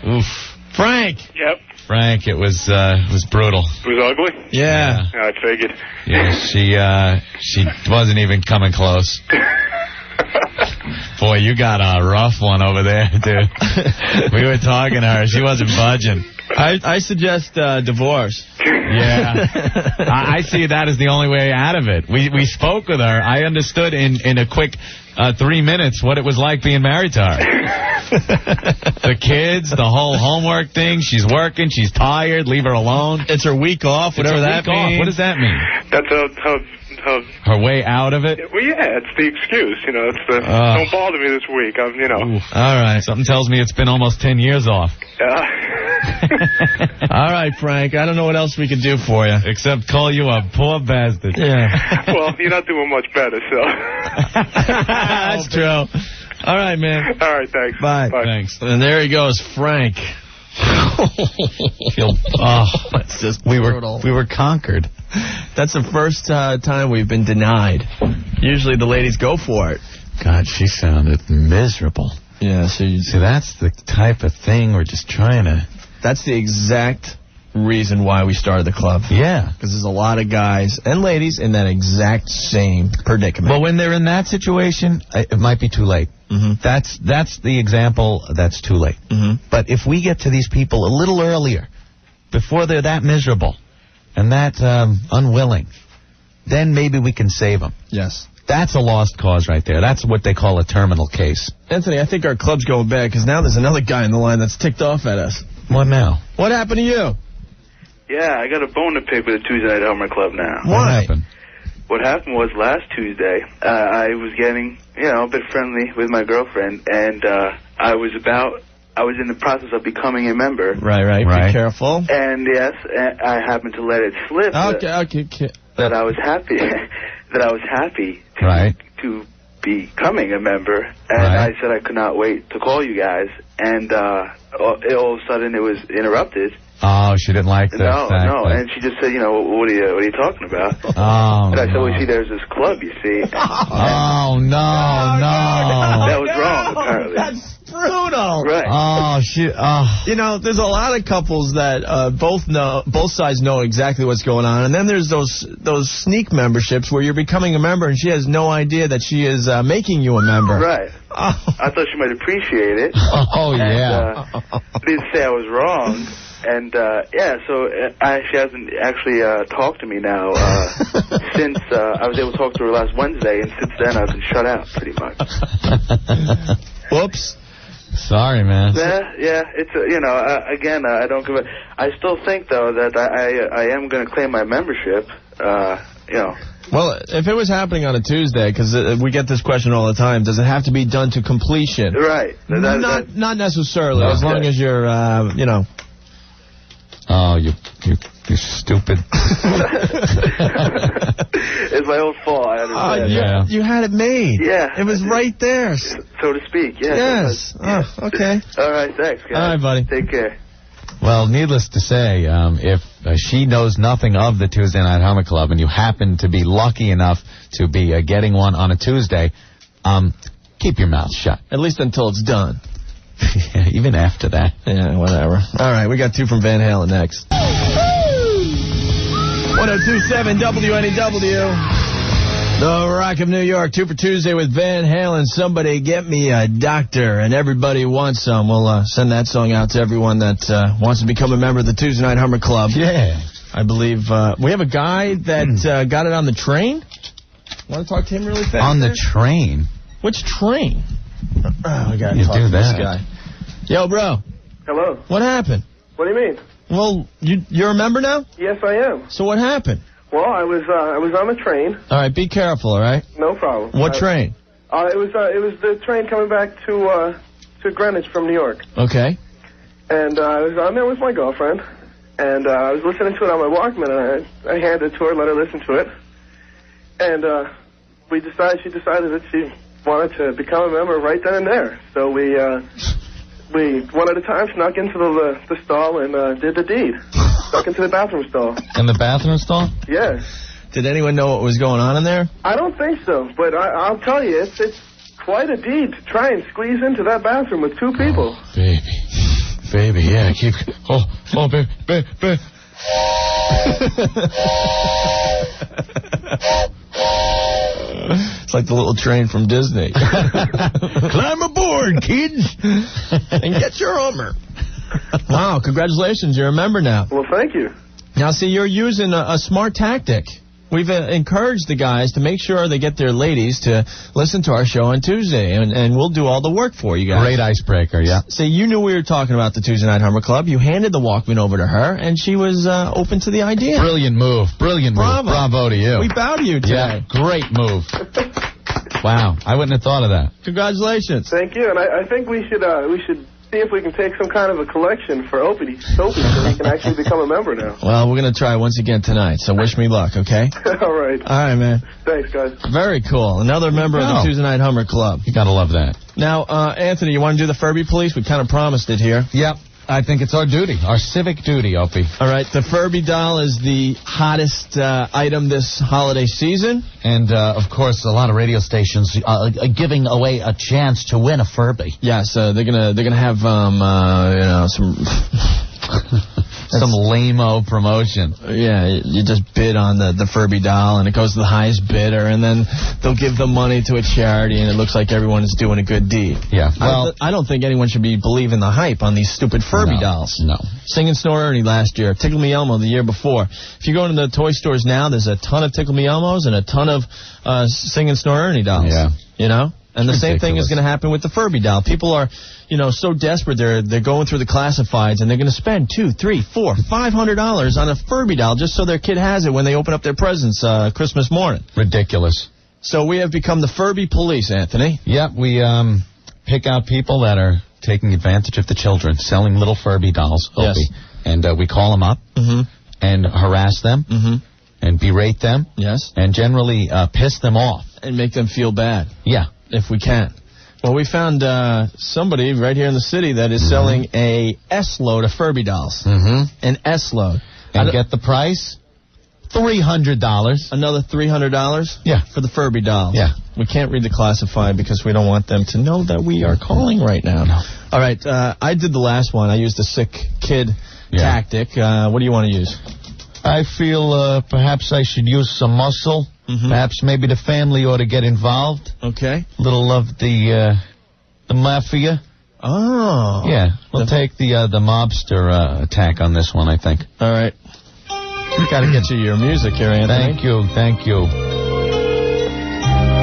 Oof. Frank. Yep. Frank, it was brutal. It was ugly? Yeah. I figured. Yeah, she wasn't even coming close. Boy, you got a rough one over there, dude. We were talking to her. She wasn't budging. I suggest divorce. Yeah. I see that as the only way out of it. We spoke with her. I understood in a quick 3 minutes what it was like being married to her. The kids, the whole homework thing. She's working. She's tired. Leave her alone. It's her week off, whatever that means. What does that mean? That's her way out of it? Well, yeah, it's the excuse. You know, it's the don't bother me this week. You know. Oof. All right. Something tells me it's been almost 10 years off. All right, Frank. I don't know what else we could do for you. Except call you a poor bastard. Yeah. Well, you're not doing much better, so. That's true. All right, man. All right, thanks. Bye. Thanks. And there he goes, Frank. That's just brutal. We were conquered. That's the first time we've been denied. Usually the ladies go for it. God, she sounded miserable. Yeah, See, that's the type of thing we're just trying to... That's the exact reason why we started the club. Yeah. Because there's a lot of guys and ladies in that exact same predicament. Well, when they're in that situation, it might be too late. Mm-hmm. That's the example that's too late. Mm-hmm. But if we get to these people a little earlier, before they're that miserable and that unwilling, then maybe we can save them. Yes. That's a lost cause right there. That's what they call a terminal case. Anthony, I think our club's going bad because now there's another guy in the line that's ticked off at us. What now? What happened to you? Yeah, I got a bone to pick with the Tuesday Night Homer Club now. What happened? What happened was last Tuesday, I was getting, a bit friendly with my girlfriend, and I was in the process of becoming a member. Right. Be careful. And yes, I happened to let it slip. Okay. That I was happy. That I was happy to becoming a member, and I said I could not wait to call you guys, and all of a sudden it was interrupted. Oh, she didn't like that. No, and she just said, what are you talking about? Oh, and I said, well, see, there's this club, you see. Oh, no. That was wrong, apparently. That's brutal. Right. Oh, shit. Oh. There's a lot of couples that both sides know exactly what's going on, and then there's those sneak memberships where you're becoming a member and she has no idea that she is making you a member. Right. Oh. I thought she might appreciate it. Oh, yeah. I didn't say I was wrong. And, so she hasn't actually talked to me now since I was able to talk to her last Wednesday, and since then I've been shut out pretty much. Whoops. Sorry, man. Yeah, it's, again, I don't give a... I still think, though, that I am going to claim my membership, Well, if it was happening on a Tuesday, because we get this question all the time, does it have to be done to completion? Right. Not necessarily, as long as you're, Oh, you stupid. It's my own fault, I understand. You had it made. Yeah. It was right there. So to speak, Yes. Okay. All right, thanks, guys. All right, buddy. Take care. Well, needless to say, if she knows nothing of the Tuesday Night Homer Club and you happen to be lucky enough to be getting one on a Tuesday, keep your mouth shut. At least until it's done. Yeah, even after that. Yeah, whatever. All right, we got two from Van Halen next. 1027 WNEW. The Rock of New York, 2 for Tuesday with Van Halen. Somebody get me a doctor, and everybody wants some. We'll send that song out to everyone that wants to become a member of the Tuesday Night Hummer Club. Yeah. I believe we have a guy that got it on the train. Want to talk to him really fast? On the train? Which train? Oh, we got to you talk do to that. this guy. Yo, bro. Hello. What happened? What do you mean? Well, you're a member now? Yes, I am. So what happened? Well, I was on the train. All right, be careful, all right? No problem. What train? It was the train coming back to Greenwich from New York. Okay. And I was on there with my girlfriend, and I was listening to it on my Walkman, and I handed it to her, let her listen to it. And she decided that she wanted to become a member right then and there. So we one at a time snuck into the stall and did the deed. Snuck into the bathroom stall. In the bathroom stall? Yeah. Did anyone know what was going on in there? I don't think so, but I'll tell you, it's quite a deed to try and squeeze into that bathroom with two people. Oh, baby, yeah, keep... Oh, baby. It's like the little train from Disney. Climb aboard, kids, and get your Hummer. Wow, congratulations, you're a member now. Well, thank you. Now, see, you're using a smart tactic. We've encouraged the guys to make sure they get their ladies to listen to our show on Tuesday, and we'll do all the work for you guys. Great icebreaker, yeah. See, you knew we were talking about the Tuesday Night Hummer Club. You handed the Walkman over to her, and she was open to the idea. Brilliant move. Bravo to you. We bow to you today. Yeah, great move. Wow, I wouldn't have thought of that. Congratulations. Thank you, and I think we should see if we can take some kind of a collection for Opie so he can actually become a member now. Well, we're going to try once again tonight, so wish me luck, okay? All right. All right, man. Thanks, guys. Very cool. Another member of the Tuesday Night Hummer Club. You got to love that. Now, Anthony, you want to do the Furby police? We kind of promised it here. Yep. I think it's our duty, our civic duty, Opie. All right, the Furby doll is the hottest item this holiday season. And, of course, a lot of radio stations are giving away a chance to win a Furby. Yes, they're gonna have, some lame-o promotion. Yeah, you just bid on the Furby doll, and it goes to the highest bidder, and then they'll give the money to a charity, and it looks like everyone is doing a good deed. Yeah, well... I don't think anyone should be believing the hype on these stupid Furby dolls. No. Sing and Snore Ernie last year, Tickle Me Elmo the year before. If you go into the toy stores now, there's a ton of Tickle Me Elmos and a ton of Sing and Snore Ernie dolls. Yeah. You know? And the same thing is going to happen with the Furby doll. People are, so desperate. They're going through the classifieds, and they're going to spend $200, $300, $400, $500 on a Furby doll just so their kid has it when they open up their presents Christmas morning. Ridiculous. So we have become the Furby police, Anthony. Yep, we pick out people that are taking advantage of the children, selling little Furby dolls, Opie. Yes. And we call them up and harass them and berate them. Yes. And generally piss them off. And make them feel bad. Yeah. If we can. Well, we found somebody right here in the city that is selling a S-load of Furby dolls. An S-load. And get the price? $300. Another $300? Yeah. For the Furby dolls. Yeah. We can't read the classified because we don't want them to know that we are calling right now. No. All right. I did the last one. I used the sick kid tactic. What do you want to use? I feel perhaps I should use some muscle. Perhaps maybe the family ought to get involved. Okay. Little of the mafia. Oh. Yeah. We'll take the mobster attack on this one, I think. All right. We got to get you your music here, Anthony. Thank you.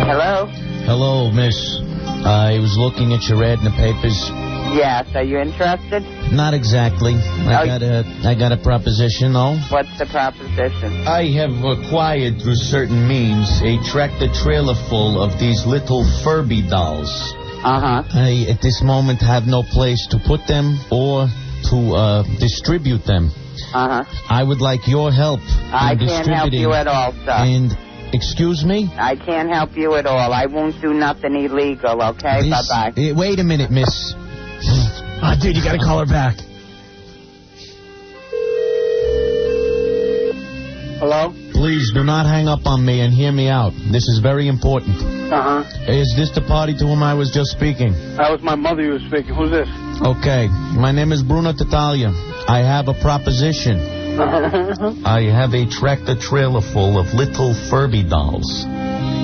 Hello? Hello, miss. I was looking at your ad in the papers. Yes, are you interested? Not exactly. I got a proposition, though. What's the proposition? I have acquired through certain means a tractor-trailer full of these little Furby dolls. I, at this moment, have no place to put them or to distribute them. I would like your help I can't help you at all, sir. And, excuse me? I can't help you at all. I won't do nothing illegal, okay? Bye-bye. Wait a minute, miss. Oh, dude, you got to call her back. Hello? Please do not hang up on me and hear me out. This is very important. Is this the party to whom I was just speaking? That was my mother you were speaking. Who's this? Okay. My name is Bruno Tatalia. I have a proposition. I have a tractor-trailer full of little Furby dolls.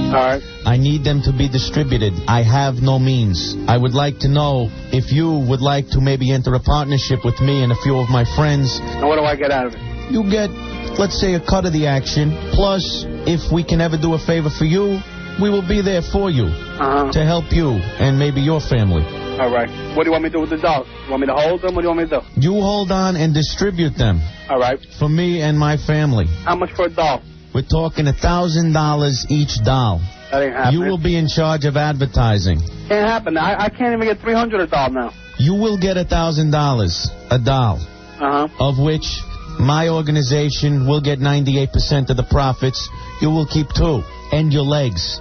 All right. I need them to be distributed. I have no means. I would like to know if you would like to maybe enter a partnership with me and a few of my friends. And what do I get out of it? You get, let's say, a cut of the action. Plus, if we can ever do a favor for you, we will be there for you to help you and maybe your family. All right. What do you want me to do with the dolls? You want me to hold them? What do you want me to do? You hold on and distribute them. All right. For me and my family. How much for a doll? We're talking $1,000 each doll. That ain't happening. You will be in charge of advertising. Can't happen. I can't even get $300 a doll now. You will get $1,000 a doll. Of which my organization will get 98% of the profits. You will keep 2. And your legs.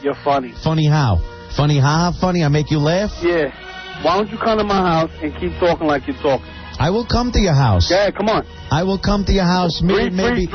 You're funny. Funny how? Funny how? Funny I make you laugh? Yeah. Why don't you come to my house and keep talking like you're talking? I will come to your house. Yeah, come on. I will come to your house. Maybe.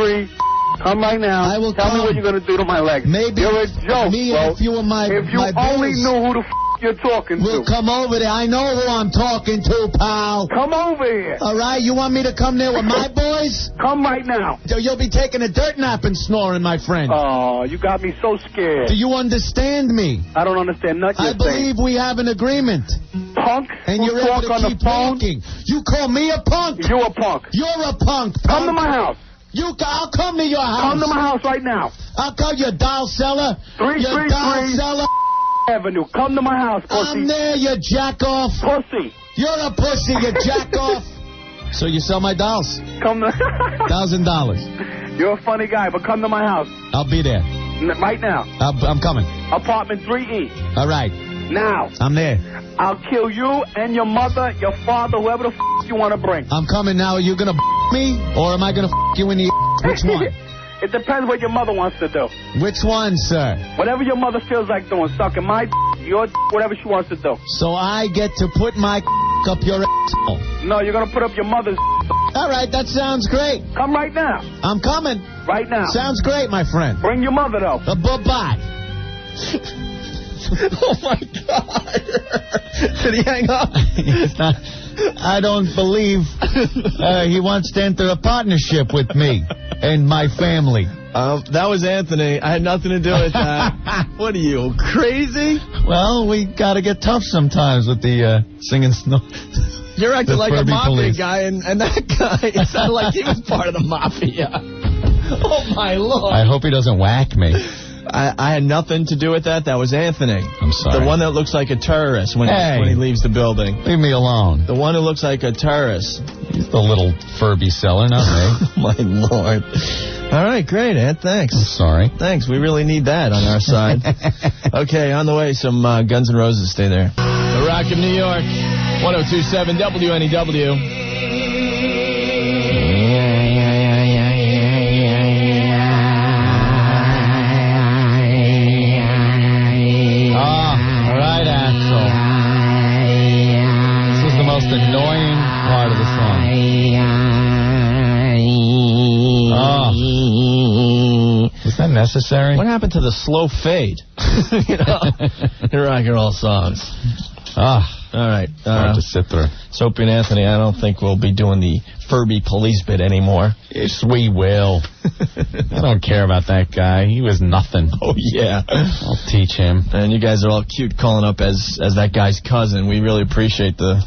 Come right now. I will Tell me what you're going to do to my legs. Maybe. You're a joke, Me bro. and a few of my If you only knew who the you're talking We'll to. come over there. I know who I'm talking to, pal. Come over here. All right, you want me to come there with my boys? Come right now. You'll be taking a dirt nap and snoring, my friend. Oh, you got me so scared. Do you understand me? I don't understand nothing I believe we have an agreement. Punk. And you're able to keep talking. You call me a punk? You're a punk. You're a punk. Come to my house. I'll come to your house. Come to my house right now. I'll call your doll seller. Your doll seller. Avenue. Come to my house, pussy. I'm there, you jack off. Pussy. You're a pussy, you jack off. So you sell my dolls? Come to... $1,000. You're a funny guy, but come to my house. I'll be there. Right now. I'm coming. Apartment 3E. All right. Now. I'm there. I'll kill you and your mother, your father, whoever the you want to bring. I'm coming now. Are you going to me or am I going to you in the Which one? It depends what your mother wants to do. Which one, sir? Whatever your mother feels like doing. Sucking my your whatever she wants to do. So I get to put my up your asshole. No, you're going to put up your mother's. All right, that sounds great. Come right now. I'm coming. Right now. Sounds great, my friend. Bring your mother, though. Bye-bye. Oh, my God. Did he hang up? I don't believe he wants to enter a partnership with me and my family. That was Anthony. I had nothing to do with that. What are you, crazy? Well, we got to get tough sometimes with the singing snow. You're acting like a mafia police. guy, and that guy, it sounded like he was part of the mafia. Oh, my Lord. I hope he doesn't whack me. I had nothing to do with that. That was Anthony. I'm sorry. The one that looks like a terrorist when he leaves the building. Leave me alone. The one who looks like a terrorist. He's the little Furby seller, not me. My Lord. All right, great, Ed. Thanks. I'm sorry. Thanks. We really need that on our side. Okay, on the way, some Guns N' Roses. Stay there. The Rock of New York, 102.7 WNEW. Annoying part of the song. Was that necessary? What happened to the slow fade? In rock and roll songs. All right. Hard to sit through. So Opie and Anthony, I don't think we'll be doing the Furby police bit anymore. Yes, we will. I don't care about that guy. He was nothing. Oh, yeah. I'll teach him. And you guys are all cute calling up as that guy's cousin. We really appreciate the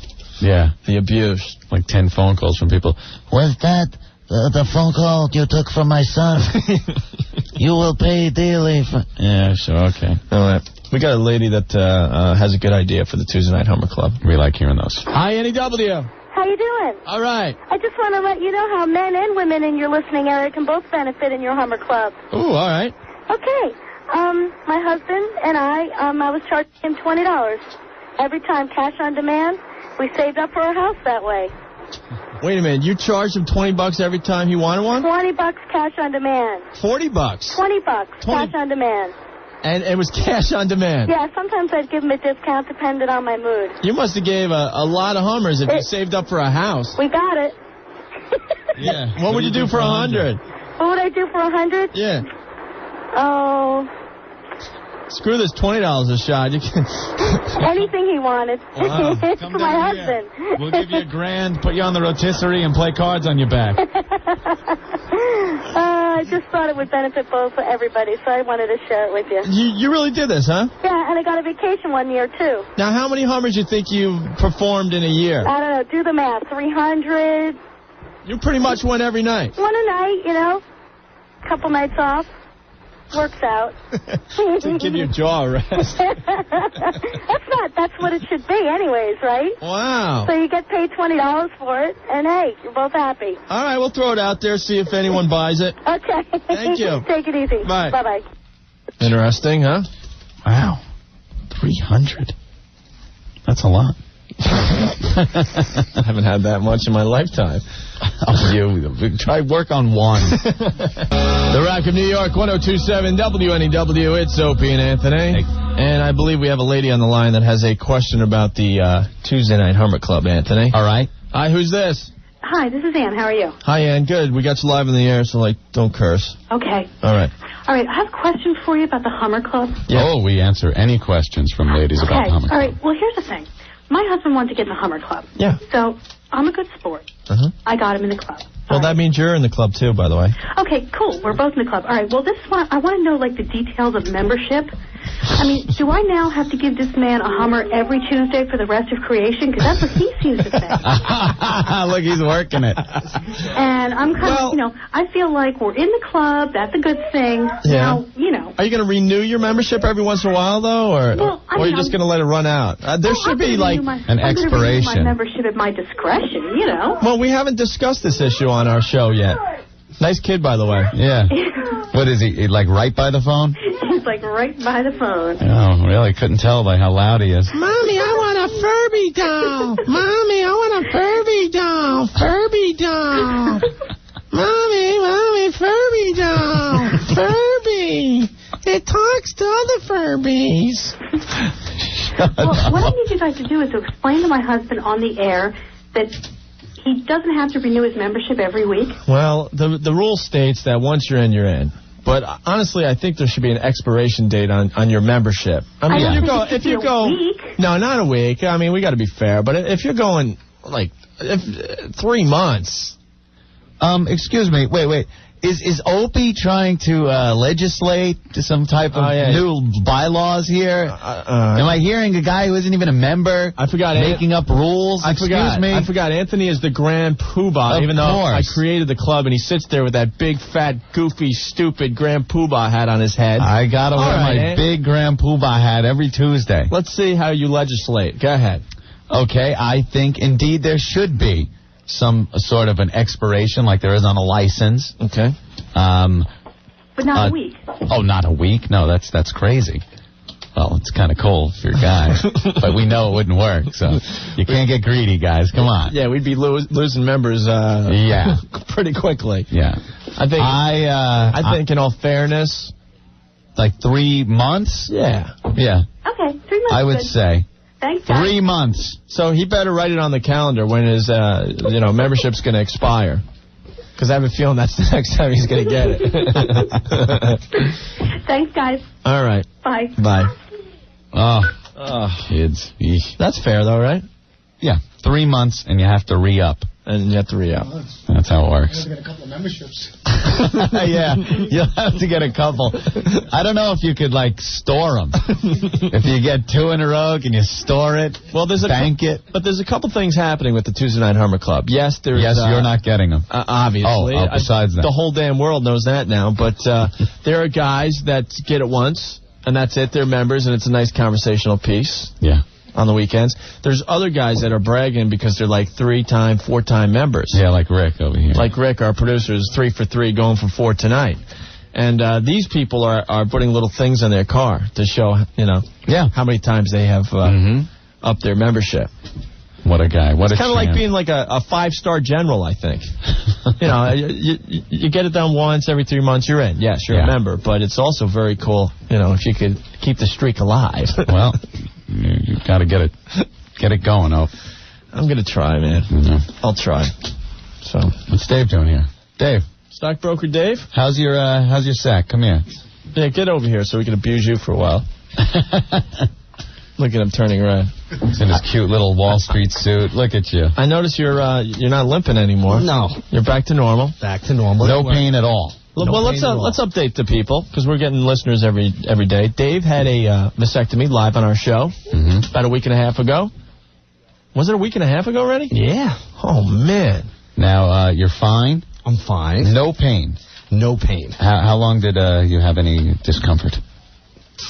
abuse. Like 10 phone calls from people. Was that the phone call you took from my son? You will pay dearly for... Yeah, sure, okay. All right. We got a lady that has a good idea for the Tuesday Night Hummer Club. We like hearing those. Hi, NEW. How you doing? All right. I just want to let you know how men and women in your listening area can both benefit in your Hummer Club. Ooh, all right. Okay. My husband and I was charging him $20 every time, cash on demand. We saved up for a house that way. Wait a minute. You charged him $20 every time he wanted one? $20 cash on demand. $40? $20 cash on demand. And it was cash on demand? Yeah, sometimes I'd give him a discount depending on my mood. You must have gave a lot of Hummers if you saved up for a house. We got it. Yeah. What would you do for 100? What would I do for 100? Yeah. Oh... Screw this $20 a shot. You can anything he wanted. Wow. It's for my husband. We'll give you $1,000, put you on the rotisserie, and play cards on your back. I just thought it would benefit both for everybody, so I wanted to share it with you. You really did this, huh? Yeah, and I got a vacation one year, too. Now, how many Hummers do you think you performed in a year? I don't know. Do the math. 300. You pretty much went every night. One a night, you know. Couple nights off. works out. To give your jaw a rest. That's what it should be anyways, right? Wow. So you get paid $20 for it, and hey, you're both happy. All right, we'll throw it out there, see if anyone buys it. Okay. Thank you. Take it easy. Bye. Bye-bye. Interesting, huh? Wow. 300. That's a lot. I haven't had that much in my lifetime. Try work on one. The Rock of New York, 102.7 WNEW. It's Opie and Anthony. And I believe we have a lady on the line that has a question about the Tuesday Night Hummer Club, Anthony. All right. Hi, who's this? Hi, this is Ann. How are you? Hi, Ann. Good. We got you live in the air, so, don't curse. Okay. All right. All right, I have a question for you about the Hummer Club. Yeah. Oh, we answer any questions from ladies about the Hummer Club. All right, well, here's the thing. My husband wanted to get in the Hummer Club. Yeah. So I'm a good sport. I got him in the club. Well, that means you're in the club, too, by the way. Okay, cool. We're both in the club. All right, well, this is what I want to know, the details of membership. I mean, do I now have to give this man a Hummer every Tuesday for the rest of creation? Because that's what he seems to say. Look, he's working it. And I'm kind of, I feel like we're in the club. That's a good thing. Yeah. Now, Are you going to renew your membership every once in a while, though? Or are you just going to let it run out? There should be, an expiration. My membership at my discretion, Well, we haven't discussed this issue on our show yet. Nice kid, by the way. Yeah. What is he, right by the phone? He's, right by the phone. Oh, really? Couldn't tell by how loud he is. Mommy, I want a Furby doll. Mommy, I want a Furby doll. Furby doll. Mommy, Furby doll. Furby. It talks to other Furbies. Well, what I need you guys to do is to explain to my husband on the air that he doesn't have to renew his membership every week. Well, the rule states that once you're in, you're in. But honestly, I think there should be an expiration date on your membership. I mean, if you go, a week. No, not a week. I mean, we got to be fair. But if you're going 3 months. Excuse me. Wait. Is Opie trying to legislate to some type of new bylaws here? Am I hearing a guy who isn't even a member making up rules? Excuse me? I forgot. Anthony is the grand poobah, even though I created the club, and he sits there with that big, fat, goofy, stupid grand poobah hat on his head. I got to wear my big grand poobah hat every Tuesday. Let's see how you legislate. Go ahead. Okay, I think indeed there should be some sort of an expiration like there is on a license. Okay. But not a week. Oh, not a week? No, that's crazy. Well, it's kind of cold for your guy, but we know it wouldn't work, so you can't get greedy, guys. Come on. Yeah, we'd be losing members pretty quickly. Yeah. I think in all fairness, 3 months? Yeah. Yeah. Okay, 3 months. I would say. Thanks, 3 months. So he better write it on the calendar when his membership's going to expire. Because I have a feeling that's the next time he's going to get it. Thanks, guys. All right. Bye. Bye. Oh, kids. Eesh. That's fair, though, right? Yeah. 3 months, and you have to re-up. And you have to re-up. That's how it works. You have to get a couple of memberships. Yeah, you'll have to get a couple. I don't know if you could, store them. If you get 2 in a row, can you store it? Well, bank it? But there's a couple things happening with the Tuesday Night Hummer Club. Yes, there's... Yes, you're not getting them. Obviously. Oh, besides that. The whole damn world knows that now. But there are guys that get it once, and that's it. They're members, and it's a nice conversational piece. Yeah. On the weekends. There's other guys that are bragging because they're 3-time, 4-time members. Yeah, like Rick over here. Like Rick, our producer, is 3 for 3, going for 4 tonight. And these people are putting little things on their car to show, how many times they have upped their membership. What a guy. What it's kind of like being a 5-star general, I think. You get it done once every 3 months, you're in. Yes, you're a member. But it's also very cool, if you could keep the streak alive. Well... You got to get it going, Ope. I'm going to try, man. Mm-hmm. I'll try. So, what's Dave doing here? Dave. Stockbroker Dave? How's your sack? Come here. Yeah, get over here so we can abuse you for a while. Look at him turning red. He's in his cute little Wall Street suit. Look at you. I notice you're not limping anymore. No. You're back to normal. Back to normal. No pain at all. Well, let's update the people, because we're getting listeners every day. Dave had a vasectomy live on our show about a week and a half ago. Was it a week and a half ago already? Yeah. Oh, man. Now, you're fine? I'm fine. No pain? no pain. How long did you have any discomfort?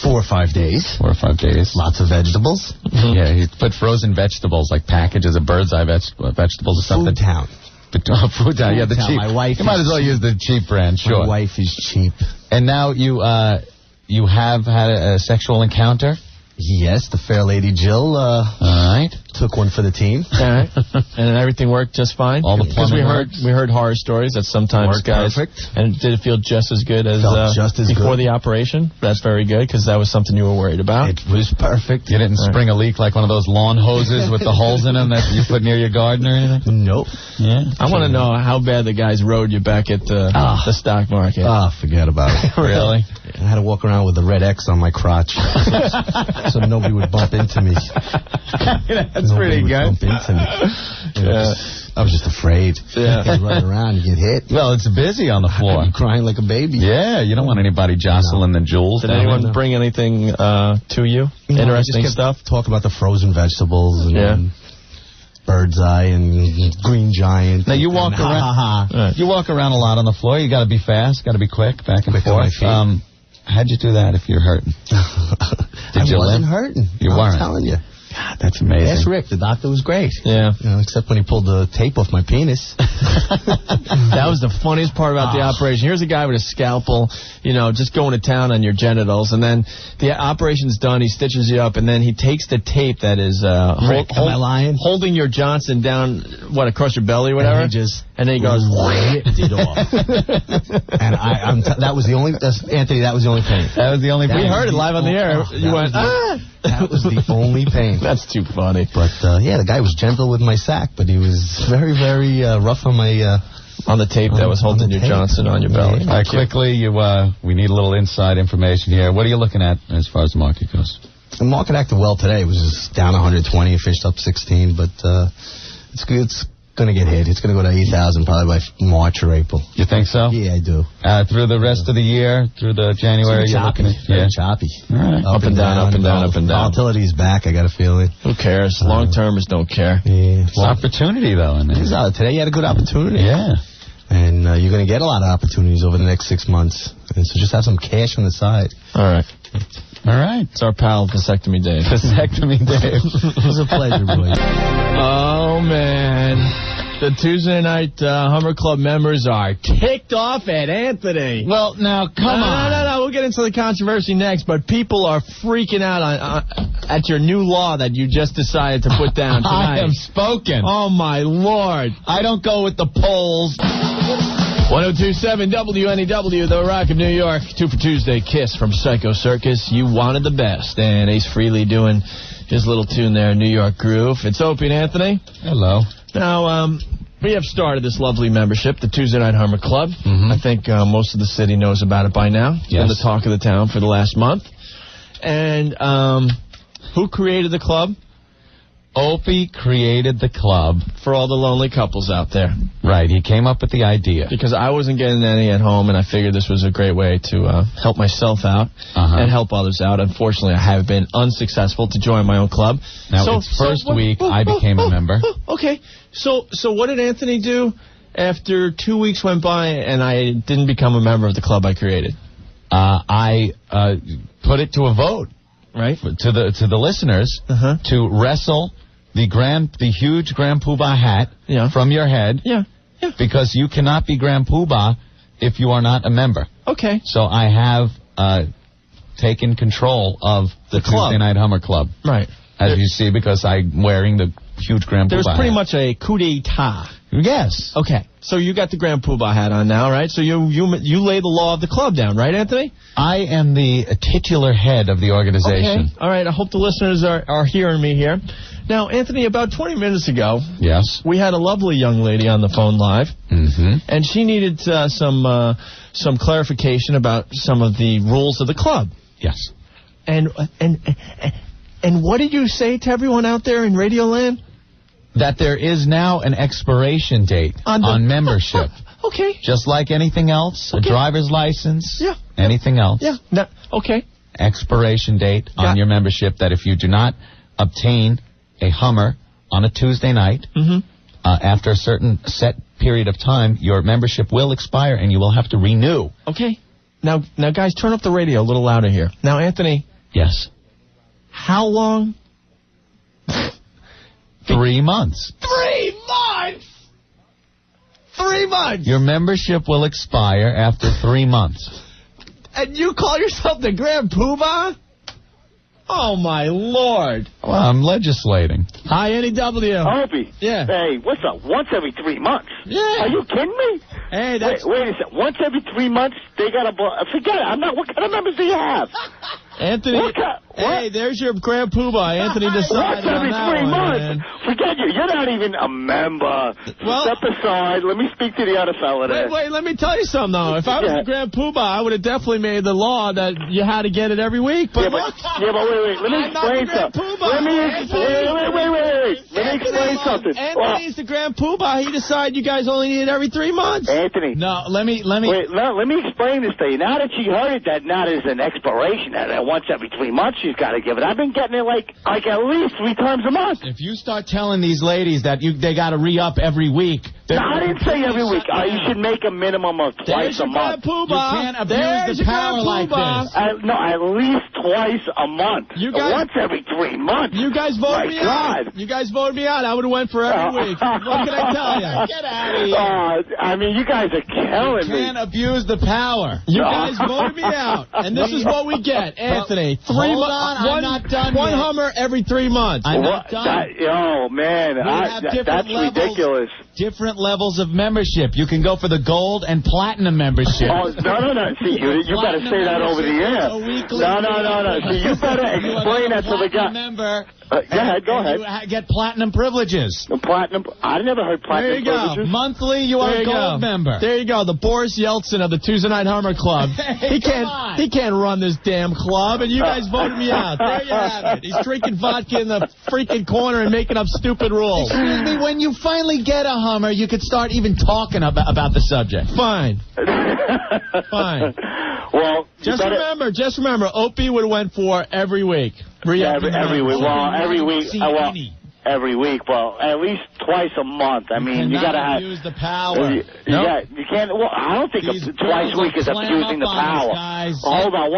4 or 5 days. 4 or 5 days. Lots of vegetables. Mm-hmm. Yeah, he put frozen vegetables, like packages of bird's eye vegetables or something. Food Town. Food Town, yeah, the cheap. My wife. You might as well use the cheap brand, sure. My wife is cheap. And now you have had a sexual encounter? Yes, the fair lady Jill. All right. Took one for the team. All right. And everything worked just fine? All the plumbing we heard horror stories that sometimes worked guys... perfect. And did it feel just as good as, good. before the operation? That's very good, because that was something you were worried about. It was perfect. You didn't spring a leak like one of those lawn hoses with the holes in them that you put near your garden or anything? Nope. Yeah. I want to know how bad the guys rode you back at the stock market. Forget about it. Really? I had to walk around with a red X on my crotch so nobody would bump into me. That's pretty good. Bump into me. I was just afraid. Yeah. You run around, you get hit. Well, it's busy on the floor. You're crying like a baby. Yeah, you don't want anybody jostling the jewels. Did anyone bring anything to you? Interesting stuff? Talk about the frozen vegetables and bird's eye and green giant. Now you walk around. You walk around a lot on the floor. You got to be fast, got to be quick, back and forth. How'd you do that if you're hurting? I wasn't hurting. You weren't. I'm telling you. God, that's amazing. Ask Rick. The doctor was great. Yeah. Except when he pulled the tape off my penis. That was the funniest part about the operation. Here's a guy with a scalpel, just going to town on your genitals, and then the operation's done. He stitches you up, and then he takes the tape that is Rick, am I lying? Holding your Johnson down, across your belly, or whatever. And then he goes, ripped it off. And that was the only, Anthony, that was the only pain. That was the only pain. We heard it live on the air. You went, That was the only pain. That's too funny. But, the guy was gentle with my sack, but he was very, very rough on my... on the tape that was holding your Johnson on your belly. All right, quickly, we need a little inside information here. What are you looking at as far as the market goes? The market acted well today. It was just down 120. It finished up 16, but it's good. It's going to get hit. It's going to go to 8,000 probably by March or April. You think so? Yeah, I do. Through the rest of the year, through the January, it's choppy. Choppy. All right. Up and down, up and down, up and down. Volatility is back. I got a feeling. Who cares? Long-termers don't care. Yeah. It's opportunity, though. Today you had a good opportunity. Yeah. And you're going to get a lot of opportunities over the next 6 months. And so just have some cash on the side. All right. All right. It's our pal, Vasectomy Dave. Vasectomy Dave. It was a pleasure, boy. Oh, man. The Tuesday night Hummer Club members are ticked off at Anthony. Well, now, come on. No. We'll get into the controversy next, but people are freaking out at your new law that you just decided to put down tonight. I have spoken. Oh, my Lord. I don't go with the polls. 1027 WNEW, The Rock of New York. 2 for Tuesday, Kiss from Psycho Circus. You wanted the best. And Ace Frehley doing his little tune there, New York Groove. It's Opie and Anthony. Hello. Now, we have started this lovely membership, the Tuesday Night Hummer Club. Mm-hmm. I think most of the city knows about it by now. It's been the talk of the town for the last month. And who created the club? Opie created the club. For all the lonely couples out there. Right, he came up with the idea. Because I wasn't getting any at home, and I figured this was a great way to help myself out and help others out. Unfortunately, I have been unsuccessful to join my own club. Now, its first week, I became a member. Okay, so what did Anthony do after 2 weeks went by and I didn't become a member of the club I created? I put it to a vote. Right. To the listeners to wrestle the huge Grand Poobah hat from your head. Yeah. Because you cannot be Grand Poobah if you are not a member. Okay. So I have taken control of the Tuesday Night Hummer Club. Right. As you see, because I'm wearing the huge Grand Poobah hat. There's pretty much a coup d'etat. Yes. Okay. So you got the Grand Poobah hat on now, right? So you lay the law of the club down, right, Anthony? I am the titular head of the organization. Okay. All right. I hope the listeners are hearing me here. Now, Anthony, about 20 minutes ago, we had a lovely young lady on the phone live, and she needed some clarification about some of the rules of the club. Yes. And what did you say to everyone out there in Radio Land? That there is now an expiration date on membership. Okay. Just like anything else, a driver's license, anything else. Yeah. No, okay. Expiration date on your membership, that if you do not obtain a Hummer on a Tuesday night, after a certain set period of time, your membership will expire and you will have to renew. Okay. Now, guys, turn up the radio a little louder here. Now, Anthony. Yes. How long? 3 months. 3 months? 3 months. Your membership will expire after 3 months. And you call yourself the Grand Poobah? Oh, my Lord. Well, I'm legislating. Hi, NEW. Opie. Yeah. Hey, what's up? Once every 3 months? Yeah. Are you kidding me? Hey, that's... Wait a second. Once every 3 months, they got to... Forget it. I'm not... What kind of members do you have? Anthony, hey, there's your Grand Poobah. Anthony decided Once every on 3 that months. Man. Forget you. You're not even a member. Well, step aside. Let me speak to the other fella there. Wait, let me tell you something, though. If I was the Grand Poobah, I would have definitely made the law that you had to get it every week. But wait. Let me explain something. Let me explain something. Anthony's the Grand Poobah. He decided you guys only need it every 3 months. Anthony. No, let me. Wait, let me explain this to you. Now that she heard it, that now there's an expiration, that once every 3 months she's got to give it. I've been getting it like at least 3 times a month. If you start telling these ladies that they got to re-up every week. No, I didn't say every week. You should make a minimum of twice a month. You can't abuse the power like this. No, at least twice a month. You guys, once every 3 months. You guys voted me out. You guys voted me out. I would have went for every week. What can I tell you? Get out of here. I mean, you guys are killing me. You can't abuse the power. You guys voted me out. And this is what we get. Anthony, 3 months. I'm not done One yet. Hummer every 3 months. I'm not done. Oh, man. That's ridiculous. Different levels of membership. You can go for the gold and platinum membership. Oh, no. See, you better say that over the air. No. See, you better explain that to the guy. Go ahead. You get platinum privileges. Platinum? I never heard platinum privileges. There you go. Monthly, you are a gold member. There you go. The Boris Yeltsin of the Tuesday Night Hummer Club. He can't run this damn club, and you guys voted me out. There you have it. He's drinking vodka in the freaking corner and making up stupid rules. Excuse me, when you finally get a Hummer, you could start even talking about the subject. Fine. Fine. Well, just remember, Opie would have went for every week. Every week. Well, every week. Every week. Well, at least twice a month. I mean, you got to have. Use the power. You can't. Well, I don't think twice a week is abusing the power. Hold on.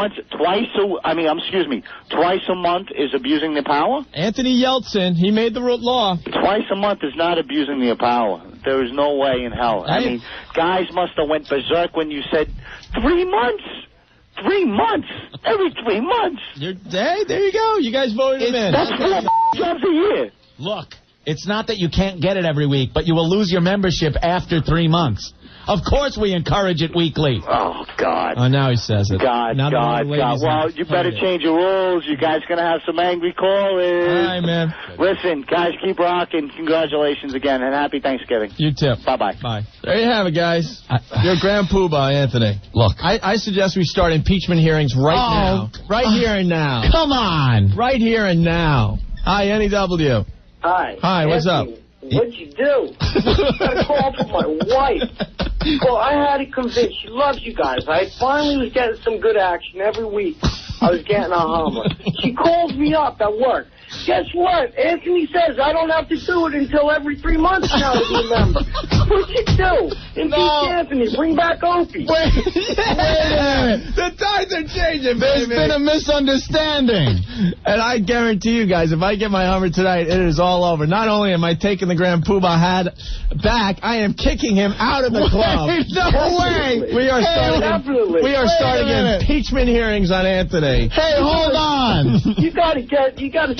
Twice a month is abusing the power? Anthony Yeltsin, he made the law. Twice a month is not abusing the power. There is no way in hell. I mean, guys must have went berserk when you said 3 months. 3 months. Every 3 months. There you go. You guys voted him in. That's 4 jobs a year. Look, it's not that you can't get it every week, but you will lose your membership after 3 months. Of course we encourage it weekly. Oh, God. Oh, now he says it. God. Well, you better change your rules. You guys going to have some angry callers. All right, man. Listen, guys, keep rocking. Congratulations again, and happy Thanksgiving. You too. Bye-bye. Bye. There you have it, guys. Your Grand Poobah, Anthony. Look. I suggest we start impeachment hearings right now. Right here and now. Come on. Right here and now. Hi, NEW. Hi, what's up? What'd you do? I got a call from my wife. Well, I had to convince. She loves you guys. I finally was getting some good action every week. I was getting a Hummer. She calls me up at work. Guess what? Anthony says I don't have to do it until every 3 months now to be a member. What'd you do? Impeach Anthony. Bring back Opie. Wait a minute. The times are changing, There's been a misunderstanding. And I guarantee you guys, if I get my Hummer tonight, it is all over. Not only am I taking the Grand Poobah hat back, I am kicking him out of the club. No way. We are starting impeachment hearings on Anthony. Hey, hold on. You gotta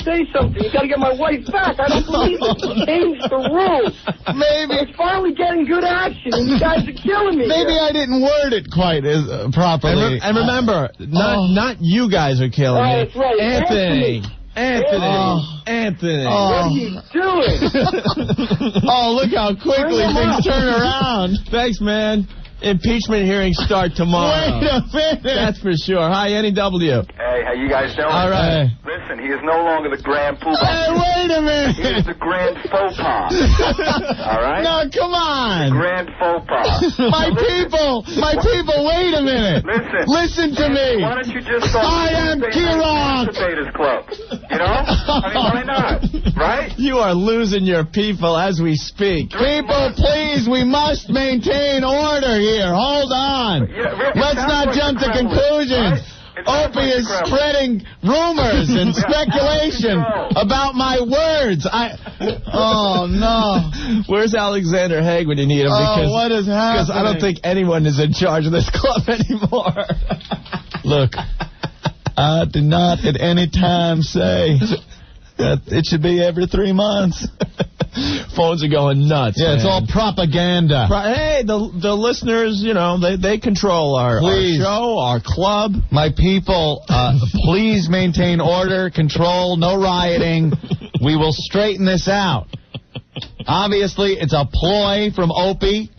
say something. You gotta get my wife back. I don't believe it. Change the rules. Maybe it's finally getting good action, and you guys are killing me. Maybe I didn't word it quite as properly. And remember, not you guys are killing me. That's right. Anthony. What are you doing? Oh, look how quickly things turn around. Thanks, man. Impeachment hearings start tomorrow. Wait a minute. That's for sure. Hi, NEW. Hey, how you guys doing? All right. Listen, he is no longer the grand poobah. Hey, wait a minute. He is the grand faux pas. All right? No, come on. The grand faux pas. My people, wait a minute. Listen to me. Why don't you just start I am Kirok. Club? You know? I mean, why not? Right? You are losing your people as we speak. People, please, we must maintain order here. Hold on. Let's not jump to conclusions. Opie is spreading rumors and speculation about my words. Oh, no. Where's Alexander Haig when you need him? Because, what is happening? Because I don't think anyone is in charge of this club anymore. Look, I did not at any time say that it should be every 3 months. Phones are going nuts. Yeah, man. it's all propaganda. Hey, the listeners, you know, they control our show, our club. My people, please maintain order, control, no rioting. We will straighten this out. Obviously, it's a ploy from Opie,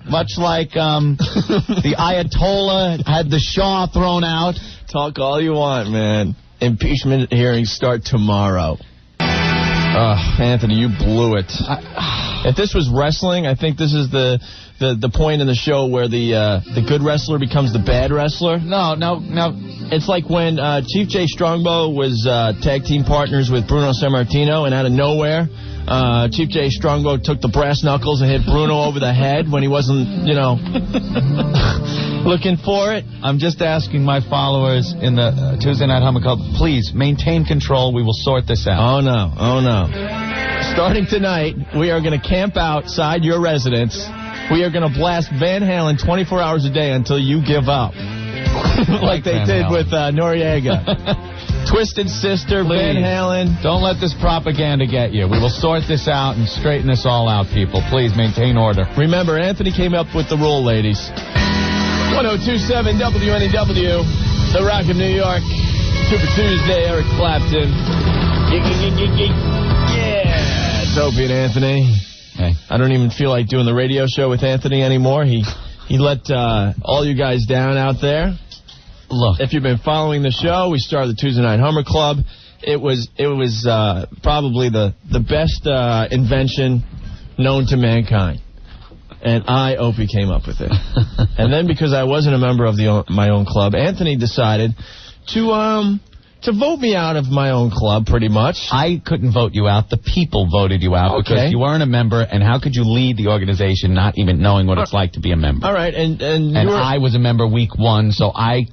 much like the Ayatollah had the Shah thrown out. Talk all you want, man. Impeachment hearings start tomorrow. Anthony, you blew it. If this was wrestling, I think this is the point in the show where the good wrestler becomes the bad wrestler. No. It's like when Chief Jay Strongbow was tag team partners with Bruno Sammartino, and out of nowhere, Chief Jay Strongbow took the brass knuckles and hit Bruno over the head when he wasn't, looking for it. I'm just asking my followers in the Tuesday Night Hummer Club, please maintain control. We will sort this out. Oh, no. Starting tonight, we are going to camp outside your residence. We are going to blast Van Halen 24 hours a day until you give up. Like they did with Noriega. Twisted Sister, please. Van Halen. Don't let this propaganda get you. We will sort this out and straighten this all out, people. Please maintain order. Remember, Anthony came up with the rule, ladies. 1027 WNEW, The Rock of New York. Super Tuesday, Eric Clapton. Yeah, it's Opie and Anthony. Hey. I don't even feel like doing the radio show with Anthony anymore. He let all you guys down out there. Look, if you've been following the show, we started the Tuesday Night Hummer Club. It was probably the best invention known to mankind. And Opie, came up with it. And then because I wasn't a member of my own club, Anthony decided to vote me out of my own club, pretty much. I couldn't vote you out. The people voted you out because you weren't a member, and how could you lead the organization not even knowing what it's like to be a member? All right, and I was a member week 1, so I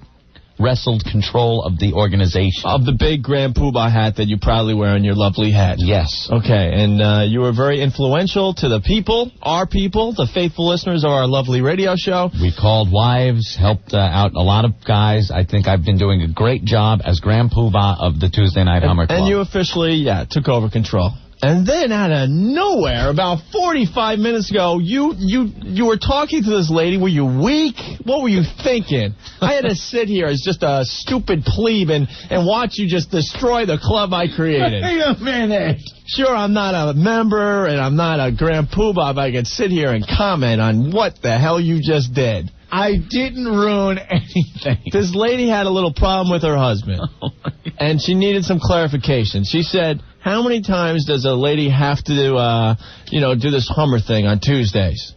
wrestled control of the organization. Of the big Grand Poobah hat that you proudly wear on your lovely head. Yes. Okay, and you were very influential to the people, our people, the faithful listeners of our lovely radio show. We called wives, helped out a lot of guys. I think I've been doing a great job as Grand Poobah of the Tuesday Night Hummer Club. And you officially, took over control. And then out of nowhere, about 45 minutes ago, you were talking to this lady. Were you weak? What were you thinking? I had to sit here as just a stupid plebe and watch you just destroy the club I created. Wait a minute. Sure, I'm not a member and I'm not a Grand Poobah, but I could sit here and comment on what the hell you just did. I didn't ruin anything. This lady had a little problem with her husband, and she needed some clarification. She said, how many times does a lady have to do this Hummer thing on Tuesdays?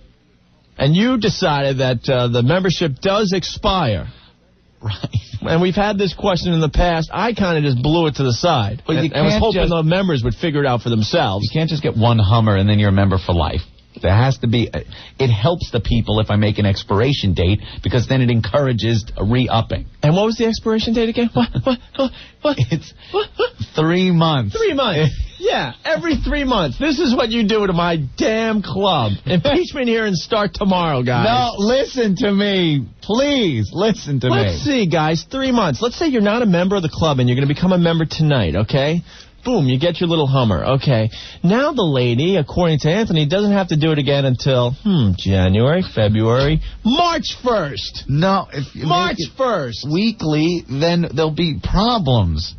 And you decided that the membership does expire. Right. And we've had this question in the past. I kind of just blew it to the side. But and was hoping the members would figure it out for themselves. You can't just get one Hummer and then you're a member for life. There has to be, it helps the people if I make an expiration date, because then it encourages re-upping. And what was the expiration date again? What? It's 3 months. 3 months. Yeah, every 3 months. This is what you do to my damn club. Impeachment hearings start tomorrow, guys. No, listen to me. Please, listen to me. Let's see, guys, 3 months. Let's say you're not a member of the club and you're going to become a member tonight, okay? Boom, you get your little Hummer. Okay. Now the lady, according to Anthony, doesn't have to do it again until, January, February, March 1st. No, if you March 1st. Weekly, then there'll be problems.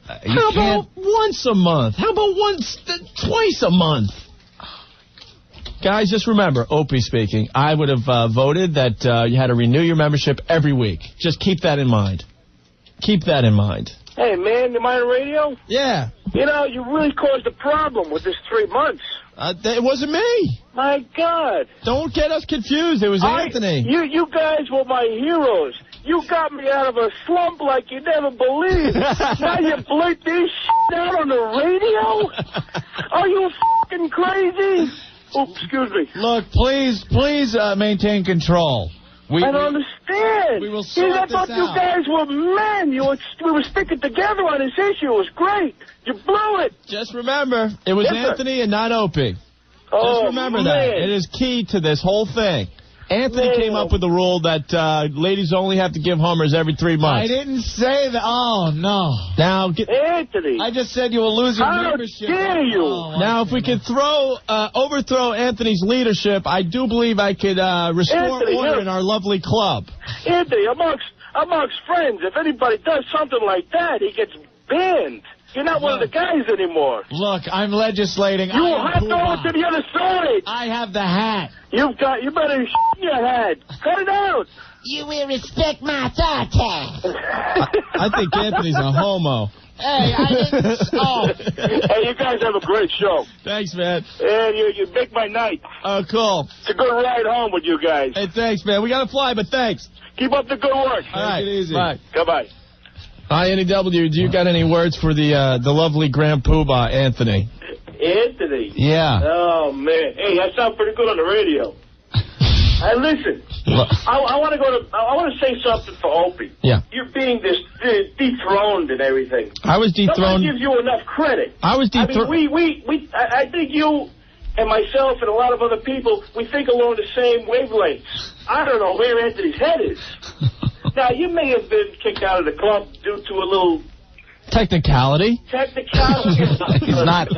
How about once a month? How about twice a month? Guys, just remember, Opie speaking, I would have voted that you had to renew your membership every week. Just keep that in mind. Keep that in mind. Hey, man, am I on radio? Yeah. You know, you really caused a problem with this 3 months. It wasn't me. My God. Don't get us confused. It was Anthony. You guys were my heroes. You got me out of a slump like you never believed. Now you blurt this shit out on the radio? Are you fucking crazy? Oh, excuse me. Look, please maintain control. I don't understand. We will sort I thought this you out. guys were men. We were sticking together on this issue. It was great. You blew it. Just remember, it was Anthony and not Opie. Oh, just remember man. that. It is key to this whole thing. Anthony came up with the rule that ladies only have to give Hummers every 3 months. I didn't say that. Oh, no. Now, Anthony. I just said you will lose your membership. How dare you? Now, if we could overthrow Anthony's leadership, I do believe I could restore order in our lovely club. Anthony, amongst friends, if anybody does something like that, he gets banned. You're not one of the guys anymore. Look, I'm legislating. You will have to go to the other side. I have the hat. You better shit your head. Cut it out. You will respect my authority. I think Anthony's a homo. Hey, I didn't... Oh. Hey, you guys have a great show. Thanks, man. And you make my night. Oh, cool. It's a good ride home with you guys. Hey, thanks, man. We got to fly, but thanks. Keep up the good work. All right. Take it easy. Bye. Goodbye. Hi, NEW. Do you got any words for the lovely Grand Poobah, Anthony? Anthony? Yeah. Oh, man. Hey, that sounds pretty good on the radio. Hey, listen. I want to say something for Opie. Yeah. You're being dethroned and everything. I was dethroned. Nobody gives you enough credit. I was dethroned. I mean, I think you and myself and a lot of other people, we think along the same wavelengths. I don't know where Anthony's head is. Now, you may have been kicked out of the club due to a little... Technicality? Technicality. He's not...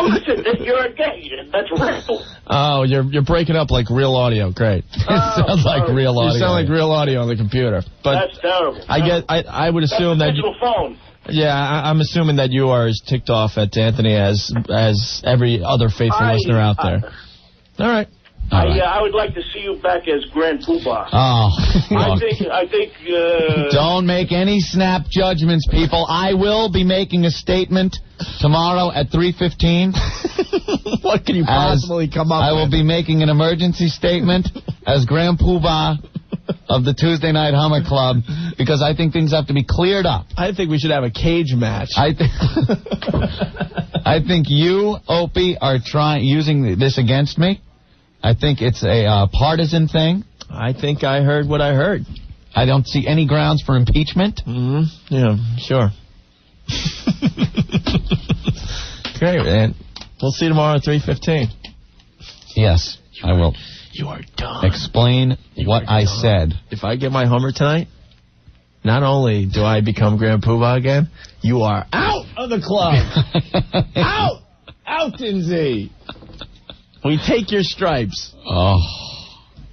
Listen, you're a gay. That's real. Oh, you're breaking up like real audio. Great. It sounds like real audio. You sound like real audio on the computer. But that's terrible. I would assume that's that... digital phone. Yeah, I'm assuming that you are as ticked off at Anthony as every other faithful listener out there. All right. I would like to see you back as Grand Poobah. Oh, I think. Don't make any snap judgments, people. I will be making a statement tomorrow at 3:15. What can you possibly come up with? I will be making an emergency statement as Grand Poobah of the Tuesday Night Hummer Club because I think things have to be cleared up. I think we should have a cage match. I think you, Opie, are using this against me. I think it's a partisan thing. I think I heard what I heard. I don't see any grounds for impeachment. Mm-hmm. Yeah, sure. Great, man. We'll see you tomorrow at 3:15. Yes, I will. You are done. Explain what I said. If I get my Hummer tonight, not only do I become Grand Poobah again, you are out of the club. Out! Out, Tinsley. We take your stripes. Oh.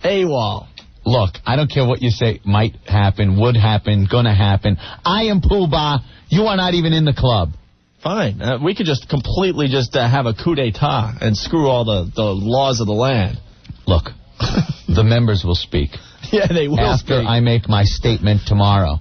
AWOL. Look, I don't care what you say might happen, would happen, gonna happen. I am Poobah. You are not even in the club. Fine. We could just completely have a coup d'etat and screw all the laws of the land. Look, the members will speak. Yeah, they will after I make my statement tomorrow.